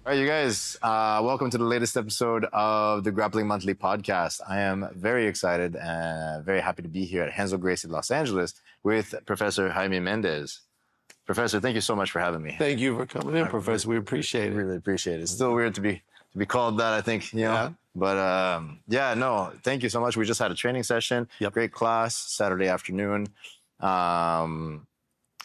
All right, you guys, welcome to the latest episode of the Grappling Monthly podcast. I am very excited and very happy to be here at Renzo Gracie, Los Angeles with Professor Jaime Mendez. Professor, thank you so much for having me. Thank you for coming in, Professor. We appreciate it. Really appreciate it. It's still weird to be called that, I think, you know. Yeah. But yeah, no, thank you so much. We just had a training session. Yep. Great class, Saturday afternoon. Now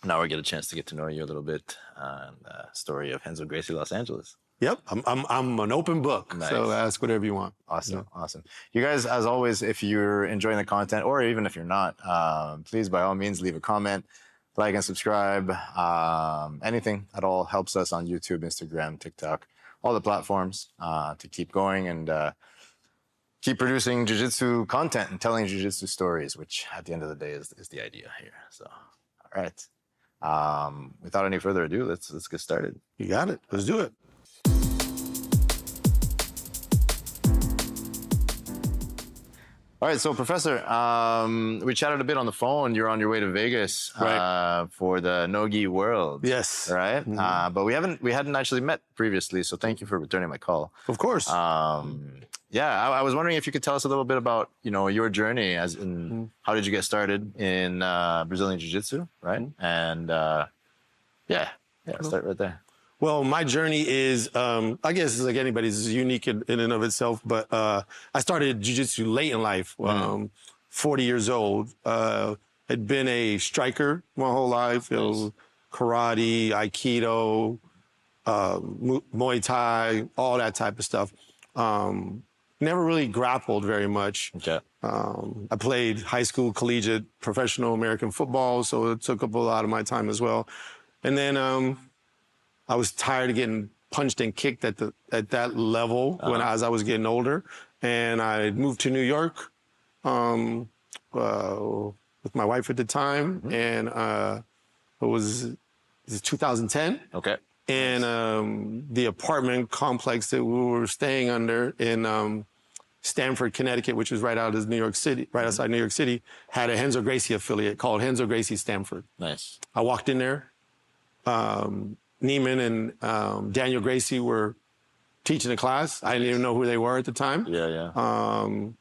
we get a chance to get to know you a little bit and the story of Renzo Gracie, Los Angeles. Yep, I'm an open book, nice. So ask whatever you want. Awesome, awesome. You guys, as always, if you're enjoying the content, or even if you're not, please, by all means, leave a comment, like and subscribe. Anything at all helps us on YouTube, Instagram, TikTok, all the platforms to keep going and keep producing jiu-jitsu content and telling jiu-jitsu stories, which at the end of the day is the idea here. So, all right. Without any further ado, let's get started. You got it. Let's do it. All right, so Professor, we chatted a bit on the phone. You're on your way to Vegas for the No-Gi World. Yes. Right? Mm-hmm. But we hadn't actually met previously, so thank you for returning my call. Of course. Yeah, I was wondering if you could tell us a little bit about, you know, your journey as in how did you get started in Brazilian Jiu-Jitsu, right? And start right there. Well, my journey is, I guess it's like anybody's, is unique in and of itself, but I started jiu-jitsu late in life, 40 years old. Had been a striker my whole life, you know, karate, aikido, Muay Thai, all that type of stuff. Never really grappled very much. Okay. I played high school, collegiate, professional American football, so it took up a lot of my time as well. And then I was tired of getting punched and kicked at that level as I was getting older, and I moved to New York with my wife at the time, and it was 2010. Okay. And the apartment complex that we were staying under in Stamford, Connecticut, which was right out of New York City, right outside New York City, had a Renzo Gracie affiliate called Renzo Gracie Stamford. Nice. I walked in there. Neiman and Daniel Gracie were teaching a class. I didn't even know who they were at the time. Yeah. I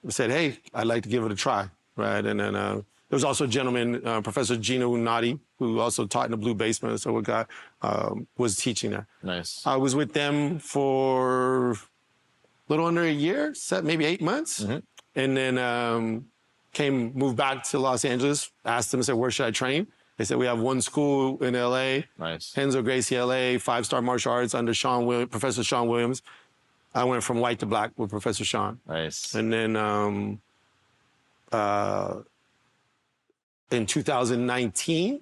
said, hey, I'd like to give it a try, right? And then there was also a gentleman, Professor Gino Unati, who also taught in the Blue Basement, so a guy was teaching there. Nice. I was with them for a little under a year, maybe 8 months. And then moved back to Los Angeles, asked them, said, where should I train? They said, we have one school in LA, nice. Renzo Gracie LA, 5-star martial arts under Professor Shawn Williams. I went from white to black with Professor Shawn. Nice. And then in 2019,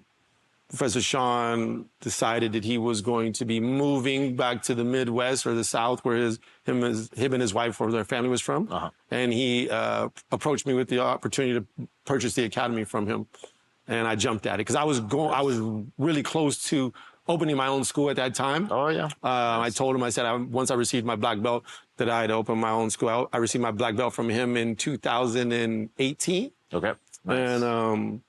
Professor Shawn decided that he was going to be moving back to the Midwest or the South where him and his wife or their family was from. And he approached me with the opportunity to purchase the academy from him. And I jumped at it because I was really close to opening my own school at that time. Oh, yeah. I told him, I said, once I received my black belt, that I had opened my own school. I received my black belt from him in 2018. Okay. Nice. And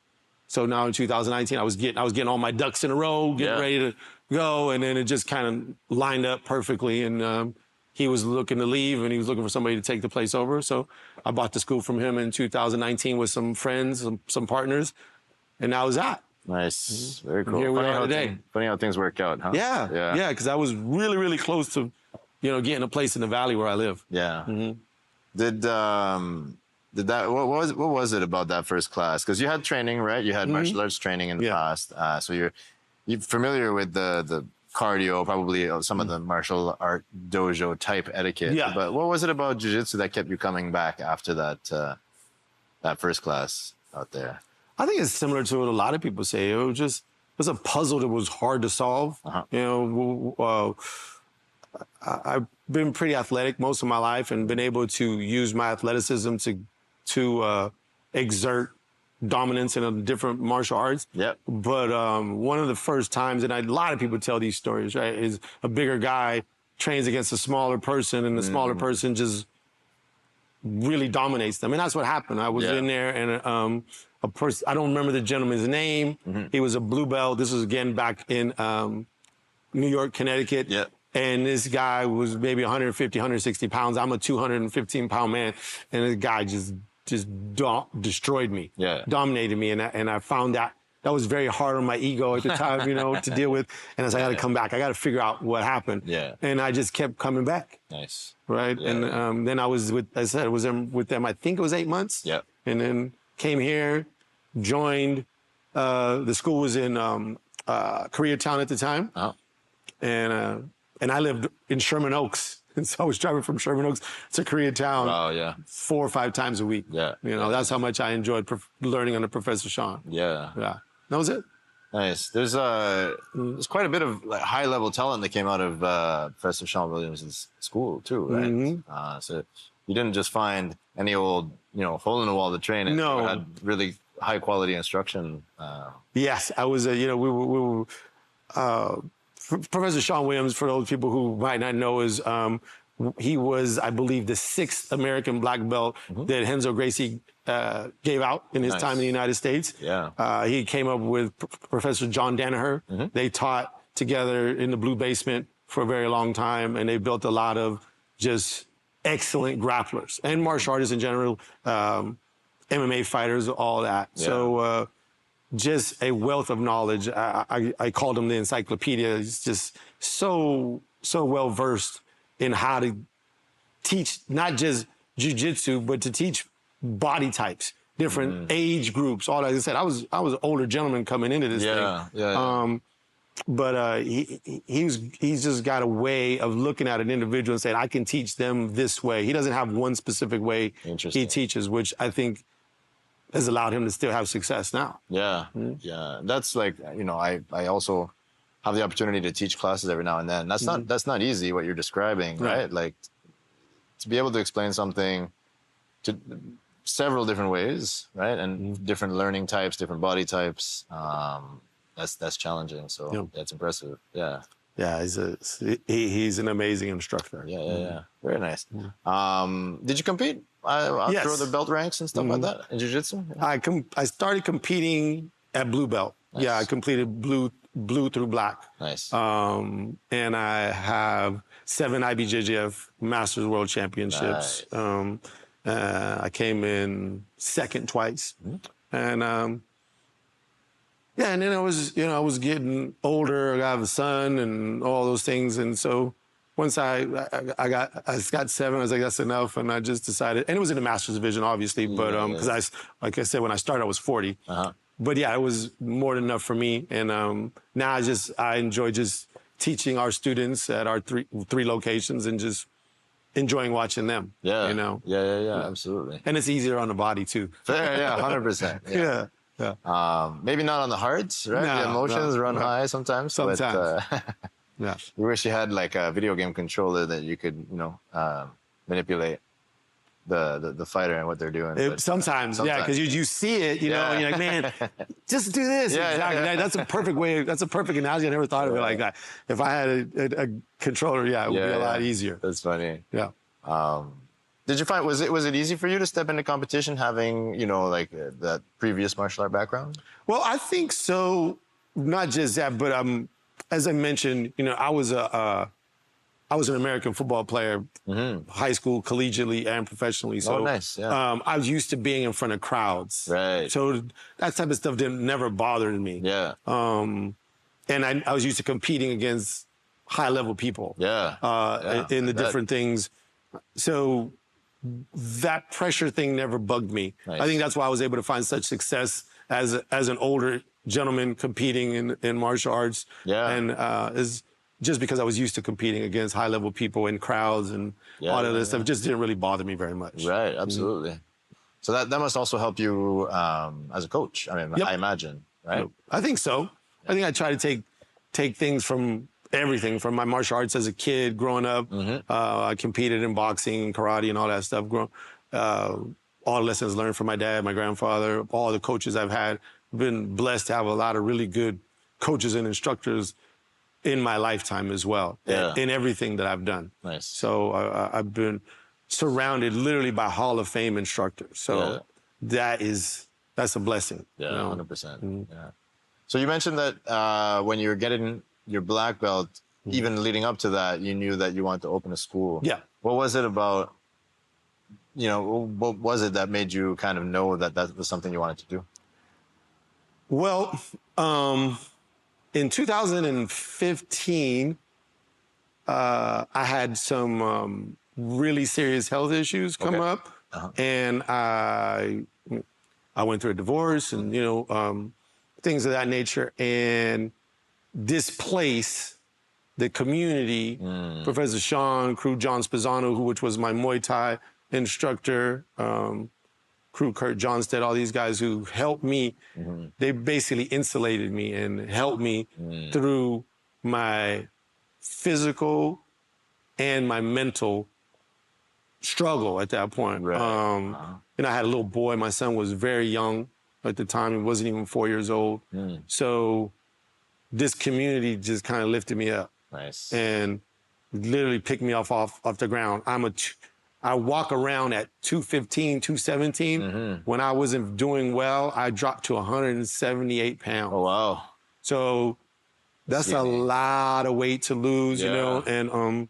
so now in 2019, I was getting all my ducks in a row, getting ready to go, and then it just kind of lined up perfectly. And he was looking to leave, and he was looking for somebody to take the place over. So I bought the school from him in 2019 with some friends, some partners. And that was that. Nice. Very cool. Here we are today. Funny how things work out, huh? Yeah, because I was really, really close to, you know, getting a place in the valley where I live. Yeah. Did that, what was it about that first class? Because you had training, right? You had martial arts training in the past. So you're familiar with the cardio, probably some of the martial art dojo type etiquette. Yeah. But what was it about jiu-jitsu that kept you coming back after that first class out there? I think it's similar to what a lot of people say. It was a puzzle that was hard to solve. You know, I've been pretty athletic most of my life and been able to use my athleticism to exert dominance in a different martial arts. Yep. But one of the first times, and a lot of people tell these stories, right, is a bigger guy trains against a smaller person, and the smaller person just really dominates them. And that's what happened. I was in there, and a person, I don't remember the gentleman's name. He was a blue belt. This was, again, back in New York, Connecticut. Yep. And this guy was maybe 150, 160 pounds. I'm a 215-pound man. And this guy just destroyed me, dominated me. And I found that was very hard on my ego at the time, you know, to deal with. And I said, I got to come back. I got to figure out what happened. And I just kept coming back. Nice. Right. And then I was with them, I think it was 8 months. And then came here, joined. The school was in Koreatown at the time. And I lived in Sherman Oaks. And so I was driving from Sherman Oaks to Koreatown 4 or 5 times a week. You know, that's how much I enjoyed learning under Professor Shawn. That was it. Nice. There's quite a bit of like, high-level talent that came out of Professor Shawn Williams' school too, right? So you didn't just find any old, you know, hole in the wall to train. You had really high-quality instruction. Yes, I was. You know, we were. Professor Shawn Williams, for those people who might not know, is he was, I believe, the 6th American black belt that Renzo Gracie gave out in his time in the United States. He came up with Professor John Danaher. They taught together in the Blue Basement for a very long time, and they built a lot of just excellent grapplers and martial artists in general, MMA fighters, all that. So just a wealth of knowledge. I called him the encyclopedia. He's just so well versed in how to teach not just jiu-jitsu, but to teach body types, different age groups, all that. As I said, I was an older gentleman coming into this thing. But he's just got a way of looking at an individual and saying, I can teach them this way. He doesn't have one specific way he teaches, which I think has allowed him to still have success now. That's like, you know, I also have the opportunity to teach classes every now and then. That's not easy what you're describing, right? Like to be able to explain something to several different ways, right? And different learning types, different body types. That's challenging. So that's impressive. Yeah, he's an amazing instructor. Very nice. Did you compete through the belt ranks and stuff like that in jiu-jitsu? I started competing at blue belt. I completed blue through black. And I have 7 IBJJF Masters World Championships. I came in second twice. And and then I was getting older. I have a son and all those things. And so once I got 7, I was like, that's enough. And I just decided, and it was in the Masters division, obviously, but because like I said, when I started, I was 40. But yeah, it was more than enough for me. And now I enjoy just teaching our students at our three locations and just enjoying watching them. You know? Absolutely. And it's easier on the body too. 100%. Maybe not on the hearts, right? The emotions run high sometimes. But, we wish you had like a video game controller that you could, you know, manipulate the fighter and what they're doing. Sometimes, because you see it, you know, and you're like, man, just do this. Exactly. That's a perfect way. That's a perfect analogy. I never thought of it like that. If I had a controller, it would be a lot easier. That's funny. Did you find, was it easy for you to step into competition having, you know, like that previous martial art background? Well, I think so. Not just that, but as I mentioned, you know, I was an American football player, high school, collegiately, and professionally. So nice. I was used to being in front of crowds. So that type of stuff never bothered me. And I was used to competing against high-level people. In the different things. So that pressure thing never bugged me. I think that's why I was able to find such success as an older gentleman competing in martial arts. And is just because I was used to competing against high-level people in crowds and all that other stuff. It just didn't really bother me very much. Absolutely. So that must also help you as a coach, I mean, I imagine, right? I think so. I think I try to take things from everything, from my martial arts as a kid growing up. I competed in boxing, karate, and all that stuff. All the lessons learned from my dad, my grandfather, all the coaches I've had. Been blessed to have a lot of really good coaches and instructors in my lifetime as well, in everything that I've done. So I've been surrounded literally by Hall of Fame instructors. So that's a blessing. 100%. So you mentioned that when you were getting your black belt, even leading up to that, you knew that you wanted to open a school. Yeah. What was it about, what was it that made you kind of know that that was something you wanted to do? Well, in 2015, I had some really serious health issues come up, and I went through a divorce and things of that nature, and displaced the community. Professor Shawn, Crew John Spezzano, which was my Muay Thai instructor, Crew Kurt Johnstead, all these guys who helped me, they basically insulated me and helped me through my physical and my mental struggle at that point. Right. I had a little boy. My son was very young at the time. He wasn't even 4 years old. So this community just kind of lifted me up. Nice. And literally picked me off the ground. I walk around at 215, 217. When I wasn't doing well, I dropped to 178 pounds. Oh, wow. So that's a lot of weight to lose, and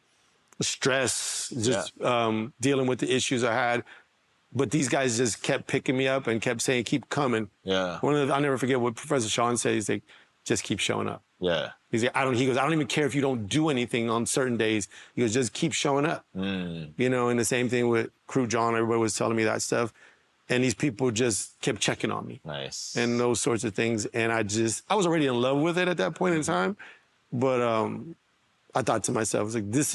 stress, just dealing with the issues I had. But these guys just kept picking me up and kept saying, keep coming. Yeah. I'll never forget what Professor Shawn said. He's like, just keep showing up. Yeah. He goes, I don't even care if you don't do anything on certain days. He goes, just keep showing up. And the same thing with Crew John, everybody was telling me that stuff. And these people just kept checking on me. Nice. And those sorts of things. And I was already in love with it at that point in time. But I thought to myself, I was like, this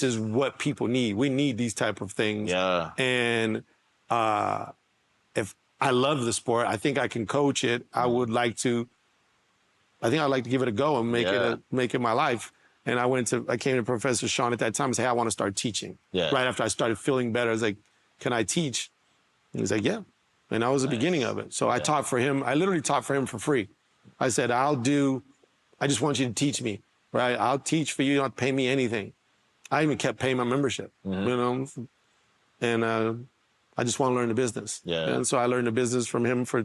is what people need. We need these type of things. Yeah. And if I love the sport, I think I can coach it. I'd like to give it a go and make it my life. And I came to Professor Shawn at that time and said, hey, I want to start teaching. Yeah. Right after I started feeling better, I was like, can I teach? And he was like, yeah. And that was the beginning of it. So I taught for him. I literally taught for him for free. I said, I just want you to teach me, right? I'll teach for you. You don't have to pay me anything. I even kept paying my membership, and I just want to learn the business. Yeah. And so I learned the business from him for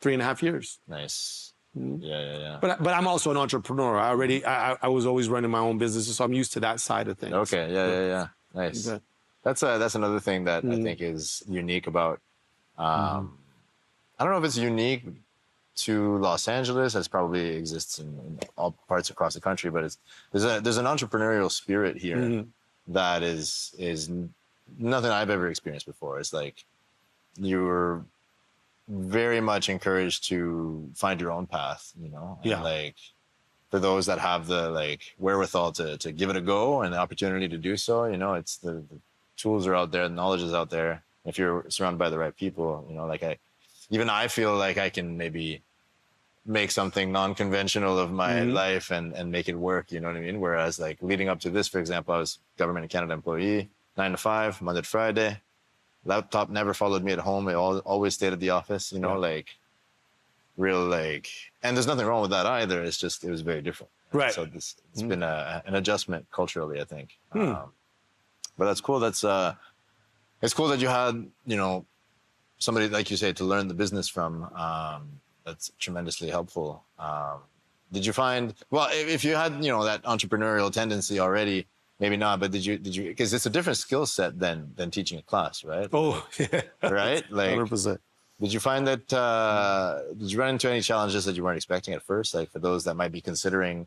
3.5 years. Nice. Yeah. But I'm also an entrepreneur. I was always running my own business, so I'm used to that side of things. Okay. Yeah. Nice. Okay. That's another thing that I think is unique about. I don't know if it's unique to Los Angeles. It probably exists in all parts across the country, but there's an entrepreneurial spirit here that is nothing I've ever experienced before. It's like you're very much encouraged to find your own path, Yeah. And for those that have the wherewithal to give it a go and the opportunity to do so, it's the tools are out there, the knowledge is out there. If you're surrounded by the right people, I feel like I can maybe make something non-conventional of my life and make it work, you know what I mean? Whereas leading up to this, for example, I was Government of Canada employee, 9 to 5, Monday to Friday. Laptop never followed me at home. It always stayed at the office, and there's nothing wrong with that either. It's just, it was very different. Right. So it's been an adjustment culturally, I think. But that's cool. It's cool that you had, somebody, like you say, to learn the business from. That's tremendously helpful. Did you find, well, if you had, that entrepreneurial tendency already, maybe not, but did you, because it's a different skill set than teaching a class, right? Oh, yeah. Right? 100%. Did you find that, did you run into any challenges that you weren't expecting at first? For those that might be considering,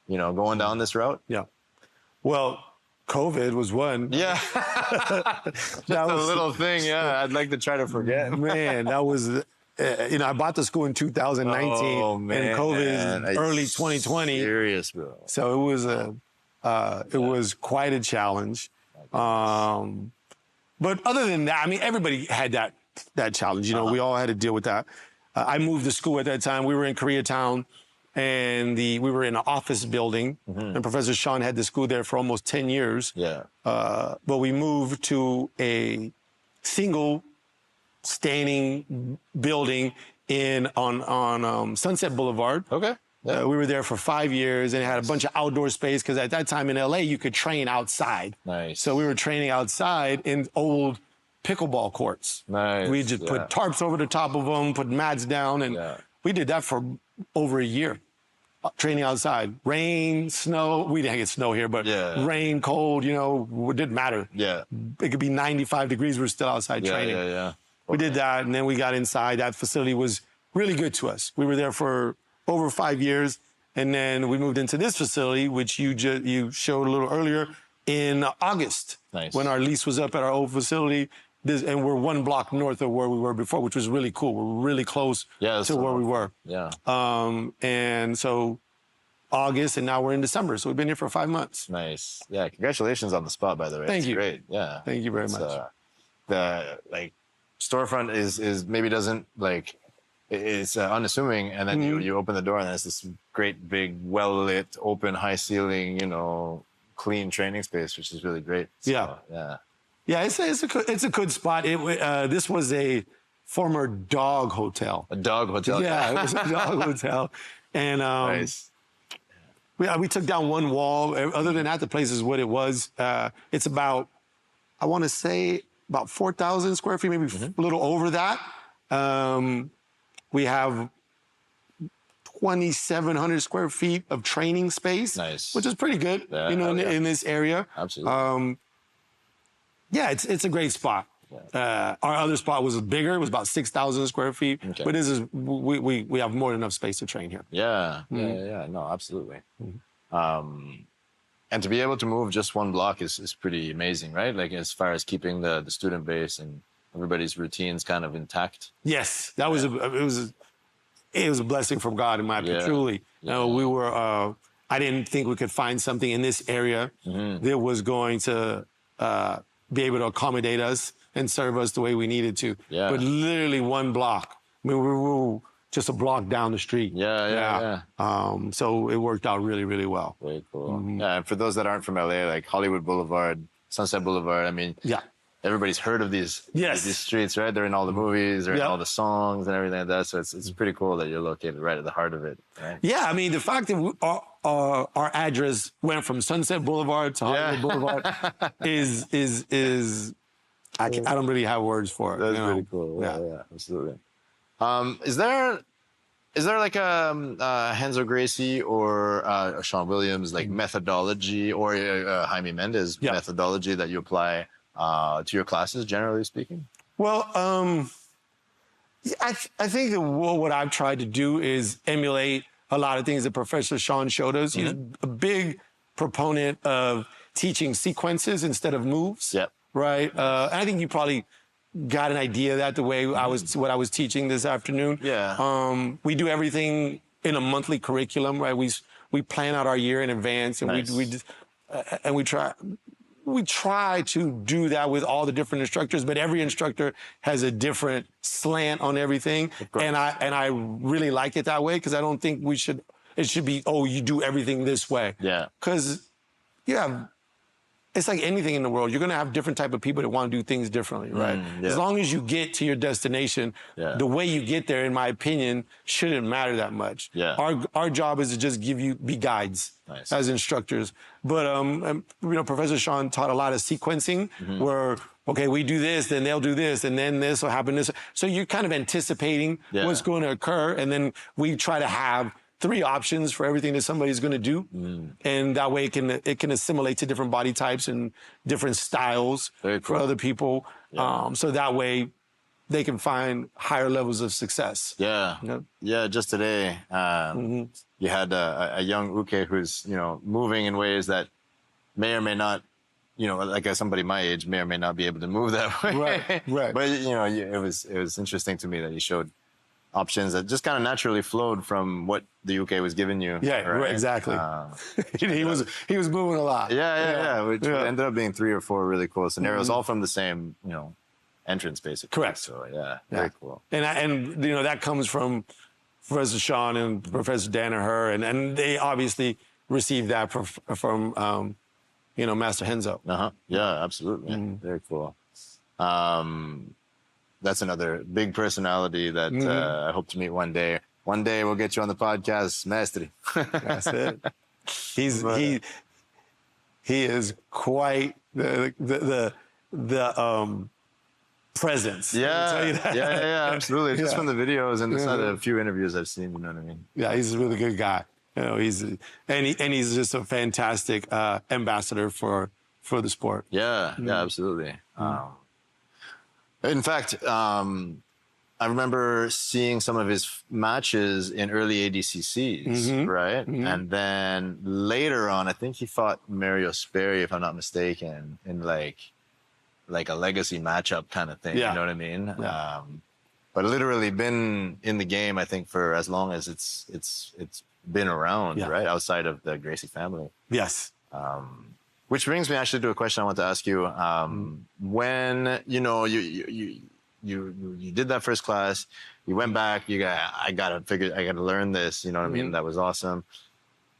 going down this route? Yeah. Well, COVID was one. Yeah. Just a little thing, yeah. I'd like to try to forget. Man, that was... I bought the school in 2019, and COVID is early 2020. Serious, bro. So it was quite a challenge. But other than that, everybody had that challenge. We all had to deal with that. I moved to school at that time. We were in Koreatown, and we were in an office building, and Professor Shawn had the school there for almost 10 years. Yeah. But we moved to a single standing building on Sunset Boulevard. Okay. Yeah. We were there for 5 years, and it had a bunch of outdoor space because at that time in LA you could train outside. Nice. So we were training outside in old pickleball courts. Nice. We just put tarps over the top of them, put mats down, and we did that for over a year. training outside. Rain, snow. We didn't get snow here, but rain, cold, you know, it didn't matter. Yeah. It could be 95 degrees. We're still outside training. Yeah. We did that, and then we got inside. That facility was really good to us. We were there for over 5 years, and then we moved into this facility, which you showed a little earlier, in August. Nice. When our lease was up at our old facility. And we're 1 block north of where we were before, which was really cool. We're really close to where we were. Yeah. And so August, and now we're in December. So we've been here for 5 months. Nice. Yeah. Congratulations on the spot, by the way. Thank you. Great. Yeah. Thank you very much. The storefront is maybe doesn't it's unassuming, and then you open the door and there's this great big well lit, open, high ceiling, clean training space, which is really great. So, yeah. Yeah, it's a good spot. This was a former dog hotel. A dog hotel. Yeah, it was a dog hotel, and nice. We took down one wall. Other than that, the place is what it was. It's about, I want to say, about 4,000 square feet, maybe a little over that. We have 2,700 square feet of training space, nice, which is pretty good, in this area. Absolutely. Yeah, it's a great spot. Yeah. Our other spot was bigger. It was about 6,000 square feet. Okay. But this is we have more than enough space to train here. Yeah, yeah. No, absolutely. And to be able to move just 1 block is pretty amazing, right? Like as far as keeping the student base and everybody's routines kind of intact. Yes, that was it was a blessing from God, in my opinion. Truly, we were. I didn't think we could find something in this area that was going to be able to accommodate us and serve us the way we needed to. Yeah. But literally 1 block. I mean, we were just a block down the street. Yeah. So it worked out really, really well. Very cool. Yeah, and for those that aren't from LA, like Hollywood Boulevard, Sunset Boulevard, I mean, everybody's heard of these streets, right? They're in all the movies, they're in all the songs and everything like that. So it's pretty cool that you're located right at the heart of it. Right? Yeah, I mean, the fact that our address went from Sunset Boulevard to Hollywood Boulevard is I don't really have words for it. That's pretty cool. Yeah, absolutely. Is there like a Renzo Gracie or a Shawn Williams methodology, or Jaime Mendez methodology that you apply to your classes, generally speaking? Well, I think that what I've tried to do is emulate a lot of things that Professor Shawn showed us. He's a big proponent of teaching sequences instead of moves. Yep. Right? And I think you probably got an idea of that the way what I was teaching this afternoon. Yeah. We do everything in a monthly curriculum, right? We plan out our year in advance, and we try to do that with all the different instructors, but every instructor has a different slant on everything. And I really like it that way, because I don't think it should be, you do everything this way. Yeah. Because it's like anything in the world. You're going to have different type of people that want to do things differently, right? As long as you get to your destination, the way you get there, in my opinion, shouldn't matter that much. Yeah. Our job is to just be guides as instructors. But Professor Shawn taught a lot of sequencing, where we do this, then they'll do this, and then this will happen. This. So you're kind of anticipating what's going to occur, and then we try to have 3 options for everything that somebody's going to do, and that way it can assimilate to different body types and different styles for other people. So that way they can find higher levels of success. Yeah, yeah. Just today, you had a young uke who's moving in ways that may or may not, like somebody my age may or may not be able to move that way. Right. But it was interesting to me that you showed options that just kind of naturally flowed from what the UK was giving you. Yeah, right, exactly. He was moving a lot. Yeah. Which ended up being 3 or 4 really cool scenarios, all from the same, entrance, basically. Correct. So very cool. And that comes from Professor Shawn and Professor Danaher, and they obviously received that from Master Renzo. Yeah, absolutely. Very cool. That's another big personality that I hope to meet one day. One day we'll get you on the podcast, Maestri. That's it. He is quite the presence. Yeah, absolutely. Just from the videos and a few interviews I've seen, you know what I mean? Yeah, he's a really good guy. You know, he's just a fantastic ambassador for the sport. Yeah, yeah, absolutely. In fact, I remember seeing some of his matches in early ADCCs, right? And then later on, I think he fought Mario Sperry, if I'm not mistaken, in like a legacy matchup kind of thing. Yeah. You know what I mean? Yeah. But literally been in the game, I think, for as long as it's been around, right? Outside of the Gracie family. Yes. Which brings me actually to a question I want to ask you. When you did that first class, you went back, I gotta learn this, you know what I mean? That was awesome.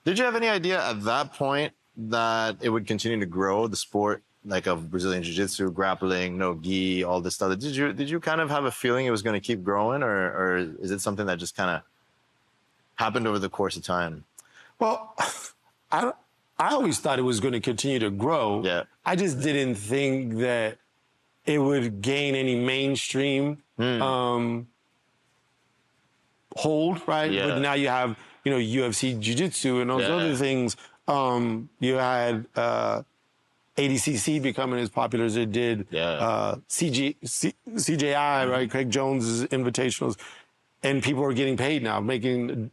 Did you have any idea at that point that it would continue to grow, the sport, like of Brazilian Jiu-Jitsu, grappling, no gi, all this stuff? Did you kind of have a feeling it was going to keep growing, or is it something that just kind of happened over the course of time? Well, I always thought it was going to continue to grow. Yeah. I just didn't think that it would gain any mainstream hold, right? Yeah. But now you have, UFC Jiu-Jitsu and those other things. You had ADCC becoming as popular as it did. CJI, right? Craig Jones's invitationals, and people are getting paid now, making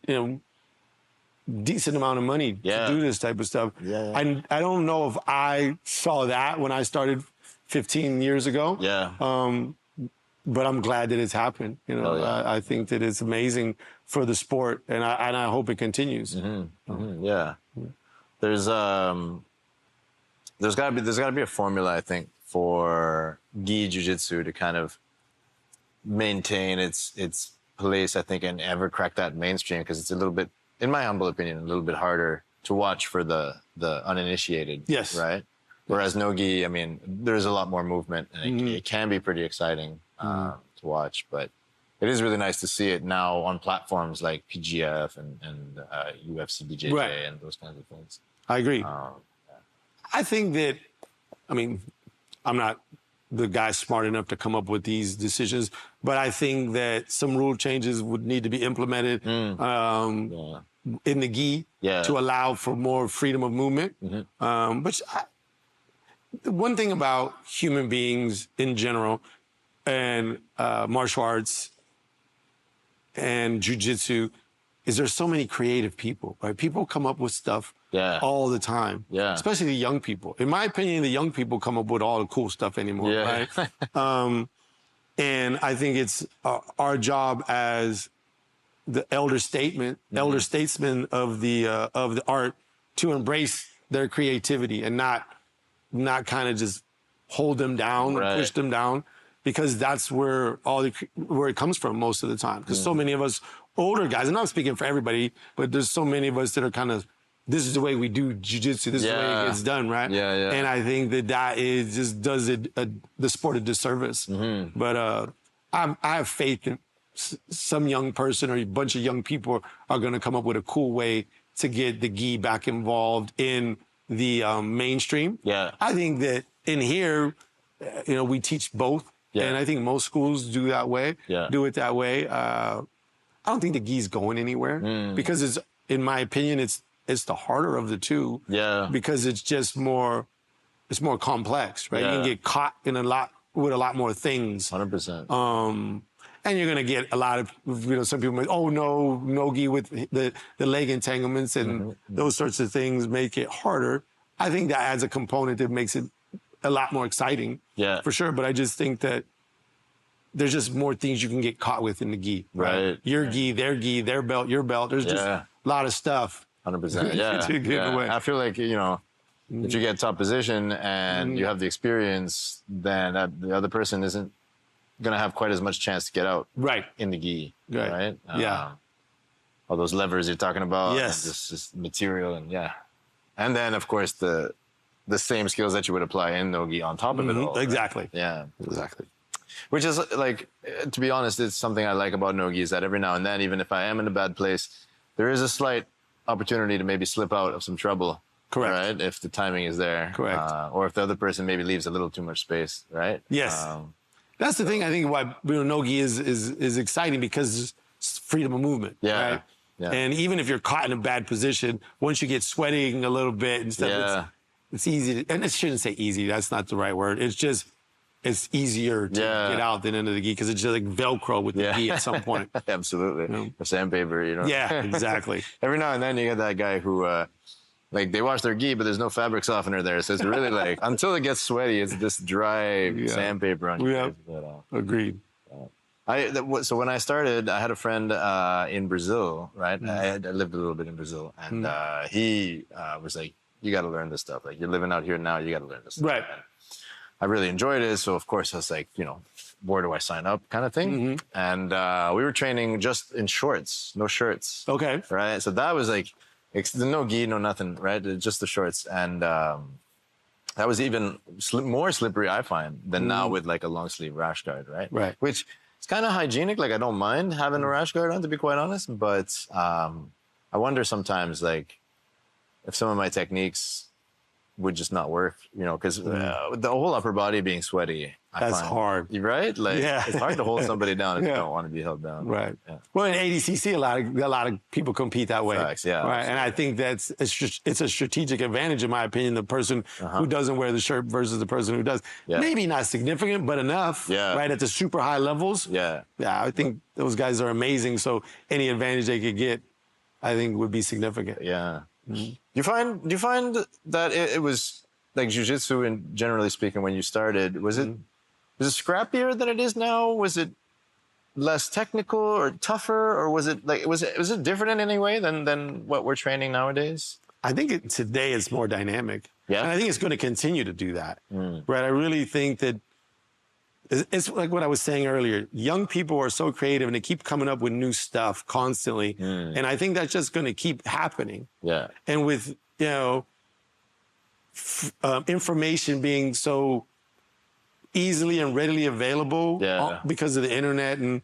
decent amount of money to do this type of stuff. I don't know if I saw that when I started 15 years ago. But I'm glad that it's happened. I think that it's amazing for the sport, and I hope it continues. There's got to be a formula, I think, for gi jiu-jitsu to kind of maintain its place, I think, and ever crack that mainstream, because it's a little bit, in my humble opinion, a little bit harder to watch for the uninitiated. Yes. Right? Whereas no gi, I mean, there's a lot more movement, and it can be pretty exciting to watch, but it is really nice to see it now on platforms like PGF and UFC BJJ and those kinds of things. I agree. I think that, I'm not the guy smart enough to come up with these decisions, but I think that some rule changes would need to be implemented in the gi to allow for more freedom of movement. One thing about human beings in general and martial arts and jiu-jitsu is there's so many creative people, right? People come up with stuff all the time, especially the young people. In my opinion, the young people come up with all the cool stuff anymore, right? And I think it's our job as the elder statesmen of the art to embrace their creativity and not kind of just hold them down or push them down, because that's where where it comes from most of the time. Because so many of us older guys, and I'm not speaking for everybody, but there's so many of us that are kind of, this is the way we do jiu-jitsu, this is the way it gets done, right? And I think that just does the sport a disservice. But I have faith that some young person or a bunch of young people are going to come up with a cool way to get the gi back involved in the mainstream. I think that in here, we teach both. And I think most schools do it that way. I don't think the gi's going anywhere because it's, in my opinion, it's the harder of the two. Because it's just more complex, right? You can get caught in with a lot more things. 100%. And you're gonna get a lot of, some people might, no gi with the leg entanglements and those sorts of things make it harder. I think that adds a component that makes it a lot more exciting, for sure. But I just think that there's just more things you can get caught with in the gi. Right. Your gi, their belt, your belt. There's just a lot of stuff. 100%. To give away. I feel like, if you get top position and you have the experience, then the other person isn't going to have quite as much chance to get out in the gi. Right? All those levers you're talking about. This material and then, of course, the same skills that you would apply in no-gi on top of it all. Exactly. Right? Exactly. Which is, like, to be honest, it's something I like about no-gi is that every now and then, even if I am in a bad place, there is a slight opportunity to maybe slip out of some trouble. Correct. Right? If the timing is there. Correct. Or if the other person maybe leaves a little too much space, right? Yes. That's the thing, I think, why no-gi is exciting, because it's freedom of movement. Right? Yeah. And even if you're caught in a bad position, once you get sweating a little bit and stuff, it's easy to, and I shouldn't say easy, that's not the right word. It's just, it's easier to get out than into the gi because it's just like Velcro with the gi at some point. Absolutely. You know? Or sandpaper, you know? Yeah, exactly. Every now and then you get that guy who, like, they wash their gi, but there's no fabric softener there. So it's really like, until it gets sweaty, it's this dry sandpaper on your face. But, agreed. So when I started, I had a friend in Brazil, right? I lived a little bit in Brazil. And he was like, you got to learn this stuff. Like, you're living out here now, you got to learn this stuff. Right. And I really enjoyed it. So, of course, I was like, you know, where do I sign up kind of thing? And we were training just in shorts, no shirts. Okay. Right? So that was like, no gi, no nothing, right? Just the shorts. And that was even more slippery, I find, than now with like a long sleeve rash guard, right? Right. Which is kind of hygienic. Like, I don't mind having a rash guard on, to be quite honest. But I wonder sometimes, like, if some of my techniques would just not work, you know, because the whole upper body being sweaty, that's hard. Right? Like, it's hard to hold somebody down if you don't want to be held down. Right. Yeah. Well, in ADCC, a lot of people compete that way. Facts, yeah. Right. And I think it's a strategic advantage, in my opinion, the person who doesn't wear the shirt versus the person who does. Maybe not significant, but enough. Yeah. Right. At the super high levels. Yeah. Yeah. I think those guys are amazing. So any advantage they could get, I think, would be significant. Yeah. Do you find that it was like jiu-jitsu, and generally speaking, when you started, was it scrappier than it is now? Was it less technical or tougher, or was it different in any way than what we're training nowadays? I think today it's more dynamic. Yeah. And I think it's going to continue to do that. Right. I really think that it's like what I was saying earlier. Young people are so creative and they keep coming up with new stuff constantly. And I think that's just going to keep happening. Yeah. And with, you know, information being so easily and readily available because of the internet. And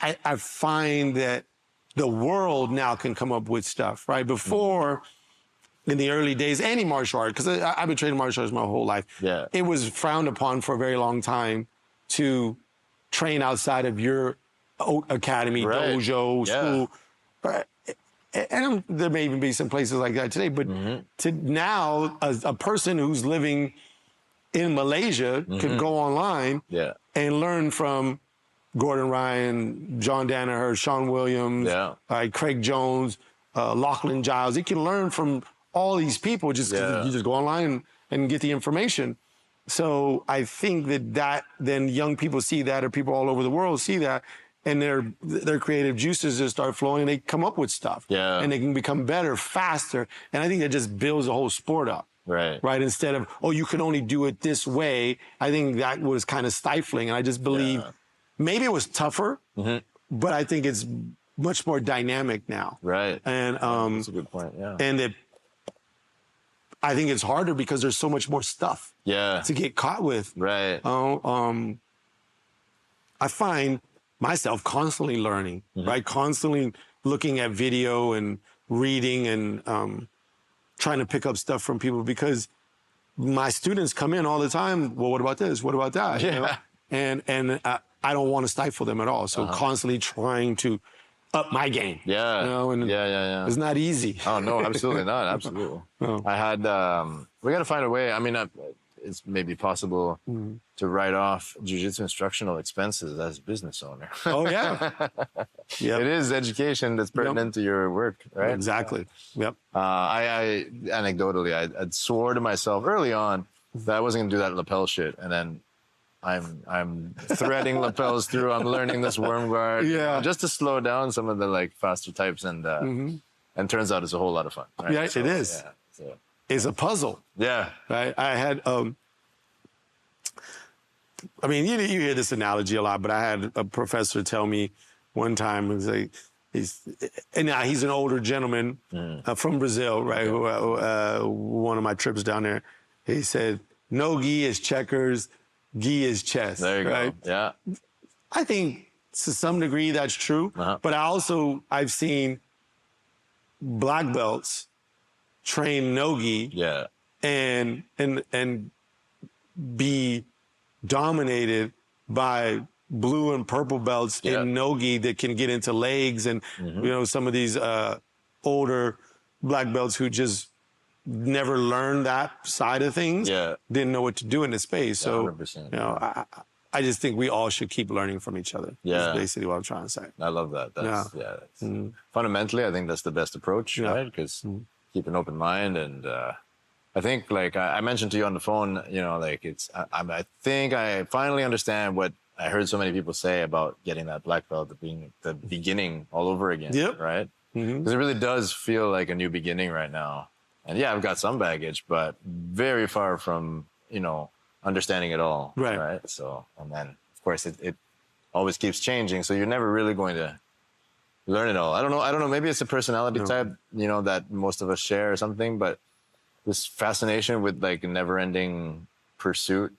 I find that the world now can come up with stuff, right? Before, in the early days, any martial art, because I've been training martial arts my whole life. Yeah. It was frowned upon for a very long time to train outside of your academy, dojo, school. And there may even be some places like that today. But to now, a person who's living in Malaysia could go online and learn from Gordon Ryan, John Danaher, Shawn Williams, Craig Jones, Lachlan Giles. He can learn from all these people just you just go online and get the information. So I think that then young people see that, or people all over the world see that, and their creative juices just start flowing, and they come up with stuff. Yeah. And they can become better, faster. And I think that just builds the whole sport up. Right. Right. Instead of, oh, you can only do it this way. I think that was kind of stifling. And I just believe maybe it was tougher, but I think it's much more dynamic now. Right. And that's a good point. Yeah. And that I think it's harder because there's so much more stuff to get caught with. Right. I find myself constantly learning, right? Constantly looking at video and reading and trying to pick up stuff from people, because my students come in all the time. Well, what about this? What about that? Yeah. You know? And I don't want to stifle them at all. So constantly trying to up my game. Yeah. You know, and it's not easy. Oh, no, absolutely not. Absolutely. I had, we got to find a way. I mean, it's maybe possible to write off jiu-jitsu instructional expenses as a business owner. Oh, yeah. It is education that's pertinent to your work, right? Exactly. Yep. I anecdotally, I'd swore to myself early on that I wasn't going to do that lapel shit. And then I'm threading lapels through. I'm learning this worm guard, just to slow down some of the like faster types, and turns out it's a whole lot of fun. Right? Yeah, so, it is. Yeah, so. It's a puzzle. Yeah, right. I had, I mean, you hear this analogy a lot, but I had a professor tell me one time, it was like, he's an older gentleman from Brazil, right? Who, one of my trips down there, he said, "No gi is checkers. Gi is chess." There you go. Yeah. I think to some degree that's true. But I've seen black belts train no gi and be dominated by blue and purple belts in no-gi that can get into legs, and you know, some of these older black belts who just never learned that side of things, didn't know what to do in the space. So 100%. you know, I just think we all should keep learning from each other. That's basically what I'm trying to say. I love that. That's, fundamentally, I think that's the best approach, right? Because keep an open mind, and I think, like I mentioned to you on the phone, you know, like I think I finally understand what I heard so many people say about getting that black belt, being the beginning all over again, right? Because it really does feel like a new beginning right now. And yeah, I've got some baggage, but very far from, you know, understanding it all, right? So, and then of course it always keeps changing, so you're never really going to learn it all. I don't know. Maybe it's a personality type, you know, that most of us share or something, but this fascination with like a never-ending pursuit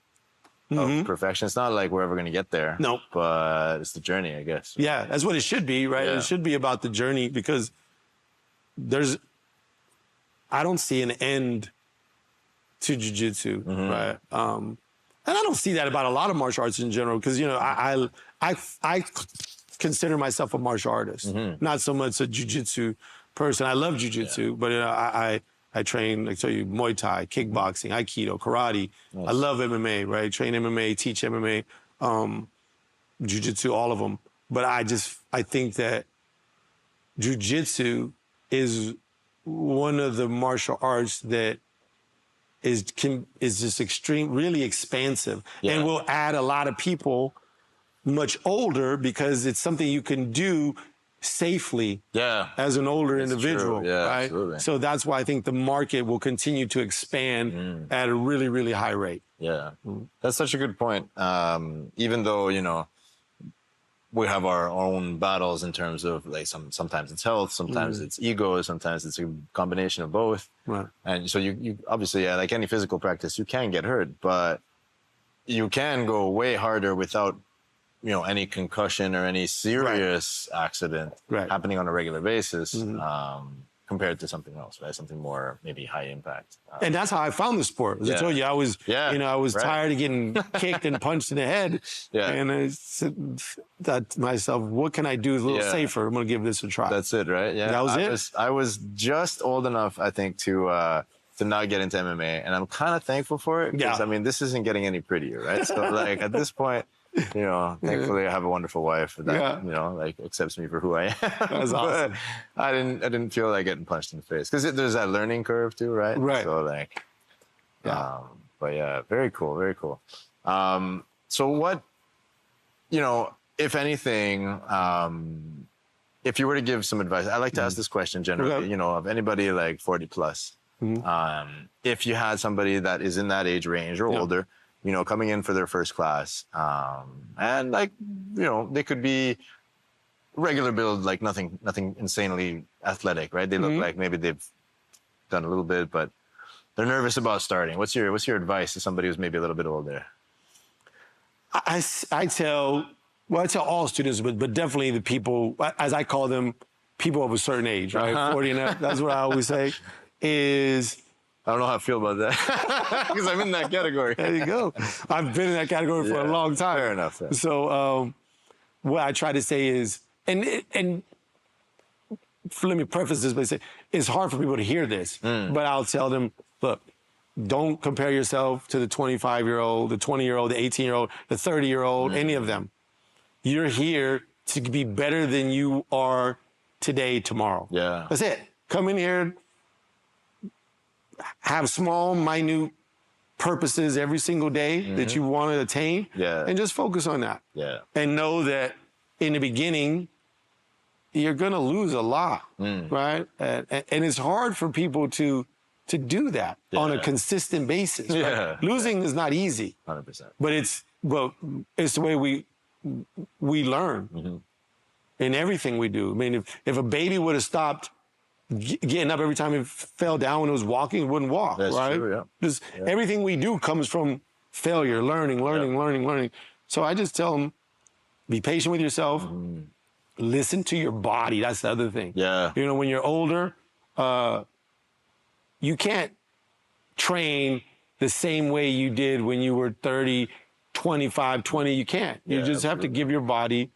of perfection. It's not like we're ever going to get there. No. But it's the journey, I guess. Yeah, that's what it should be, right? It should be about the journey, because I don't see an end to jiu-jitsu, right? And I don't see that about a lot of martial arts in general, because, you know, I consider myself a martial artist, not so much a jiu-jitsu person. I love jiu-jitsu, but you know, I train, like I tell you, Muay Thai, kickboxing, Aikido, karate. I love MMA, right? Train MMA, teach MMA, jiu-jitsu, all of them. But I think that jiu-jitsu is one of the martial arts that is just really expansive, and will add a lot of people much older, because it's something you can do safely as an older individual, right? Absolutely. So that's why I think the market will continue to expand at a really, really high rate. Yeah, that's such a good point. Even though, you know, we have our own battles in terms of like sometimes it's health, sometimes it's ego, sometimes it's a combination of both. Right. And so you obviously, like any physical practice, you can get hurt, but you can go way harder without, you know, any concussion or any serious accident happening on a regular basis, compared to something else, right? Something more maybe high impact. And that's how I found the sport. As I told you, I was, you know, I was tired of getting kicked and punched in the head. And I said to myself, what can I do a little safer? I'm going to give this a try. That's it, right? Yeah. That was it. I was just old enough, I think, to not get into MMA. And I'm kind of thankful for it, because I mean, this isn't getting any prettier, right? So like at this point, you know, thankfully I have a wonderful wife that, you know, like accepts me for who I am. That's awesome. I didn't feel like getting punched in the face, because there's that learning curve too, right? Right. So like, but yeah, very cool, very cool. So what, you know, if anything, if you were to give some advice, I like to ask this question generally, you know, of anybody like 40 plus, if you had somebody that is in that age range or older, you know, coming in for their first class, and like, you know, they could be regular build, like nothing insanely athletic, right? They look like maybe they've done a little bit, but they're nervous about starting. What's your advice to somebody who's maybe a little bit older? I tell all students, but definitely the people, as I call them, people of a certain age, right? 40 and up. That's what I always say. I don't know how I feel about that, because I'm in that category. There you go. I've been in that category for a long time. Fair enough. Yeah. So what I try to say is, and let me preface this by saying, it's hard for people to hear this, but I'll tell them, look, don't compare yourself to the 25-year-old, the 20-year-old, the 18-year-old, the 30-year-old, any of them. You're here to be better than you are today, tomorrow. Yeah. That's it. Come in here, have small, minute purposes every single day that you want to attain, and just focus on that. Yeah. And know that in the beginning, you're going to lose a lot, right? And it's hard for people to do that on a consistent basis. Right? Losing is not easy. 100%. But it's the way we learn in everything we do. I mean, if a baby would have stopped getting up every time it fell down when it was walking, it wouldn't walk. That's right? True, Just everything we do comes from failure, learning. So I just tell them, be patient with yourself. Listen to your body. That's the other thing. Yeah. You know, when you're older, you can't train the same way you did when you were 30 25, 20, you can't. You just have to give your body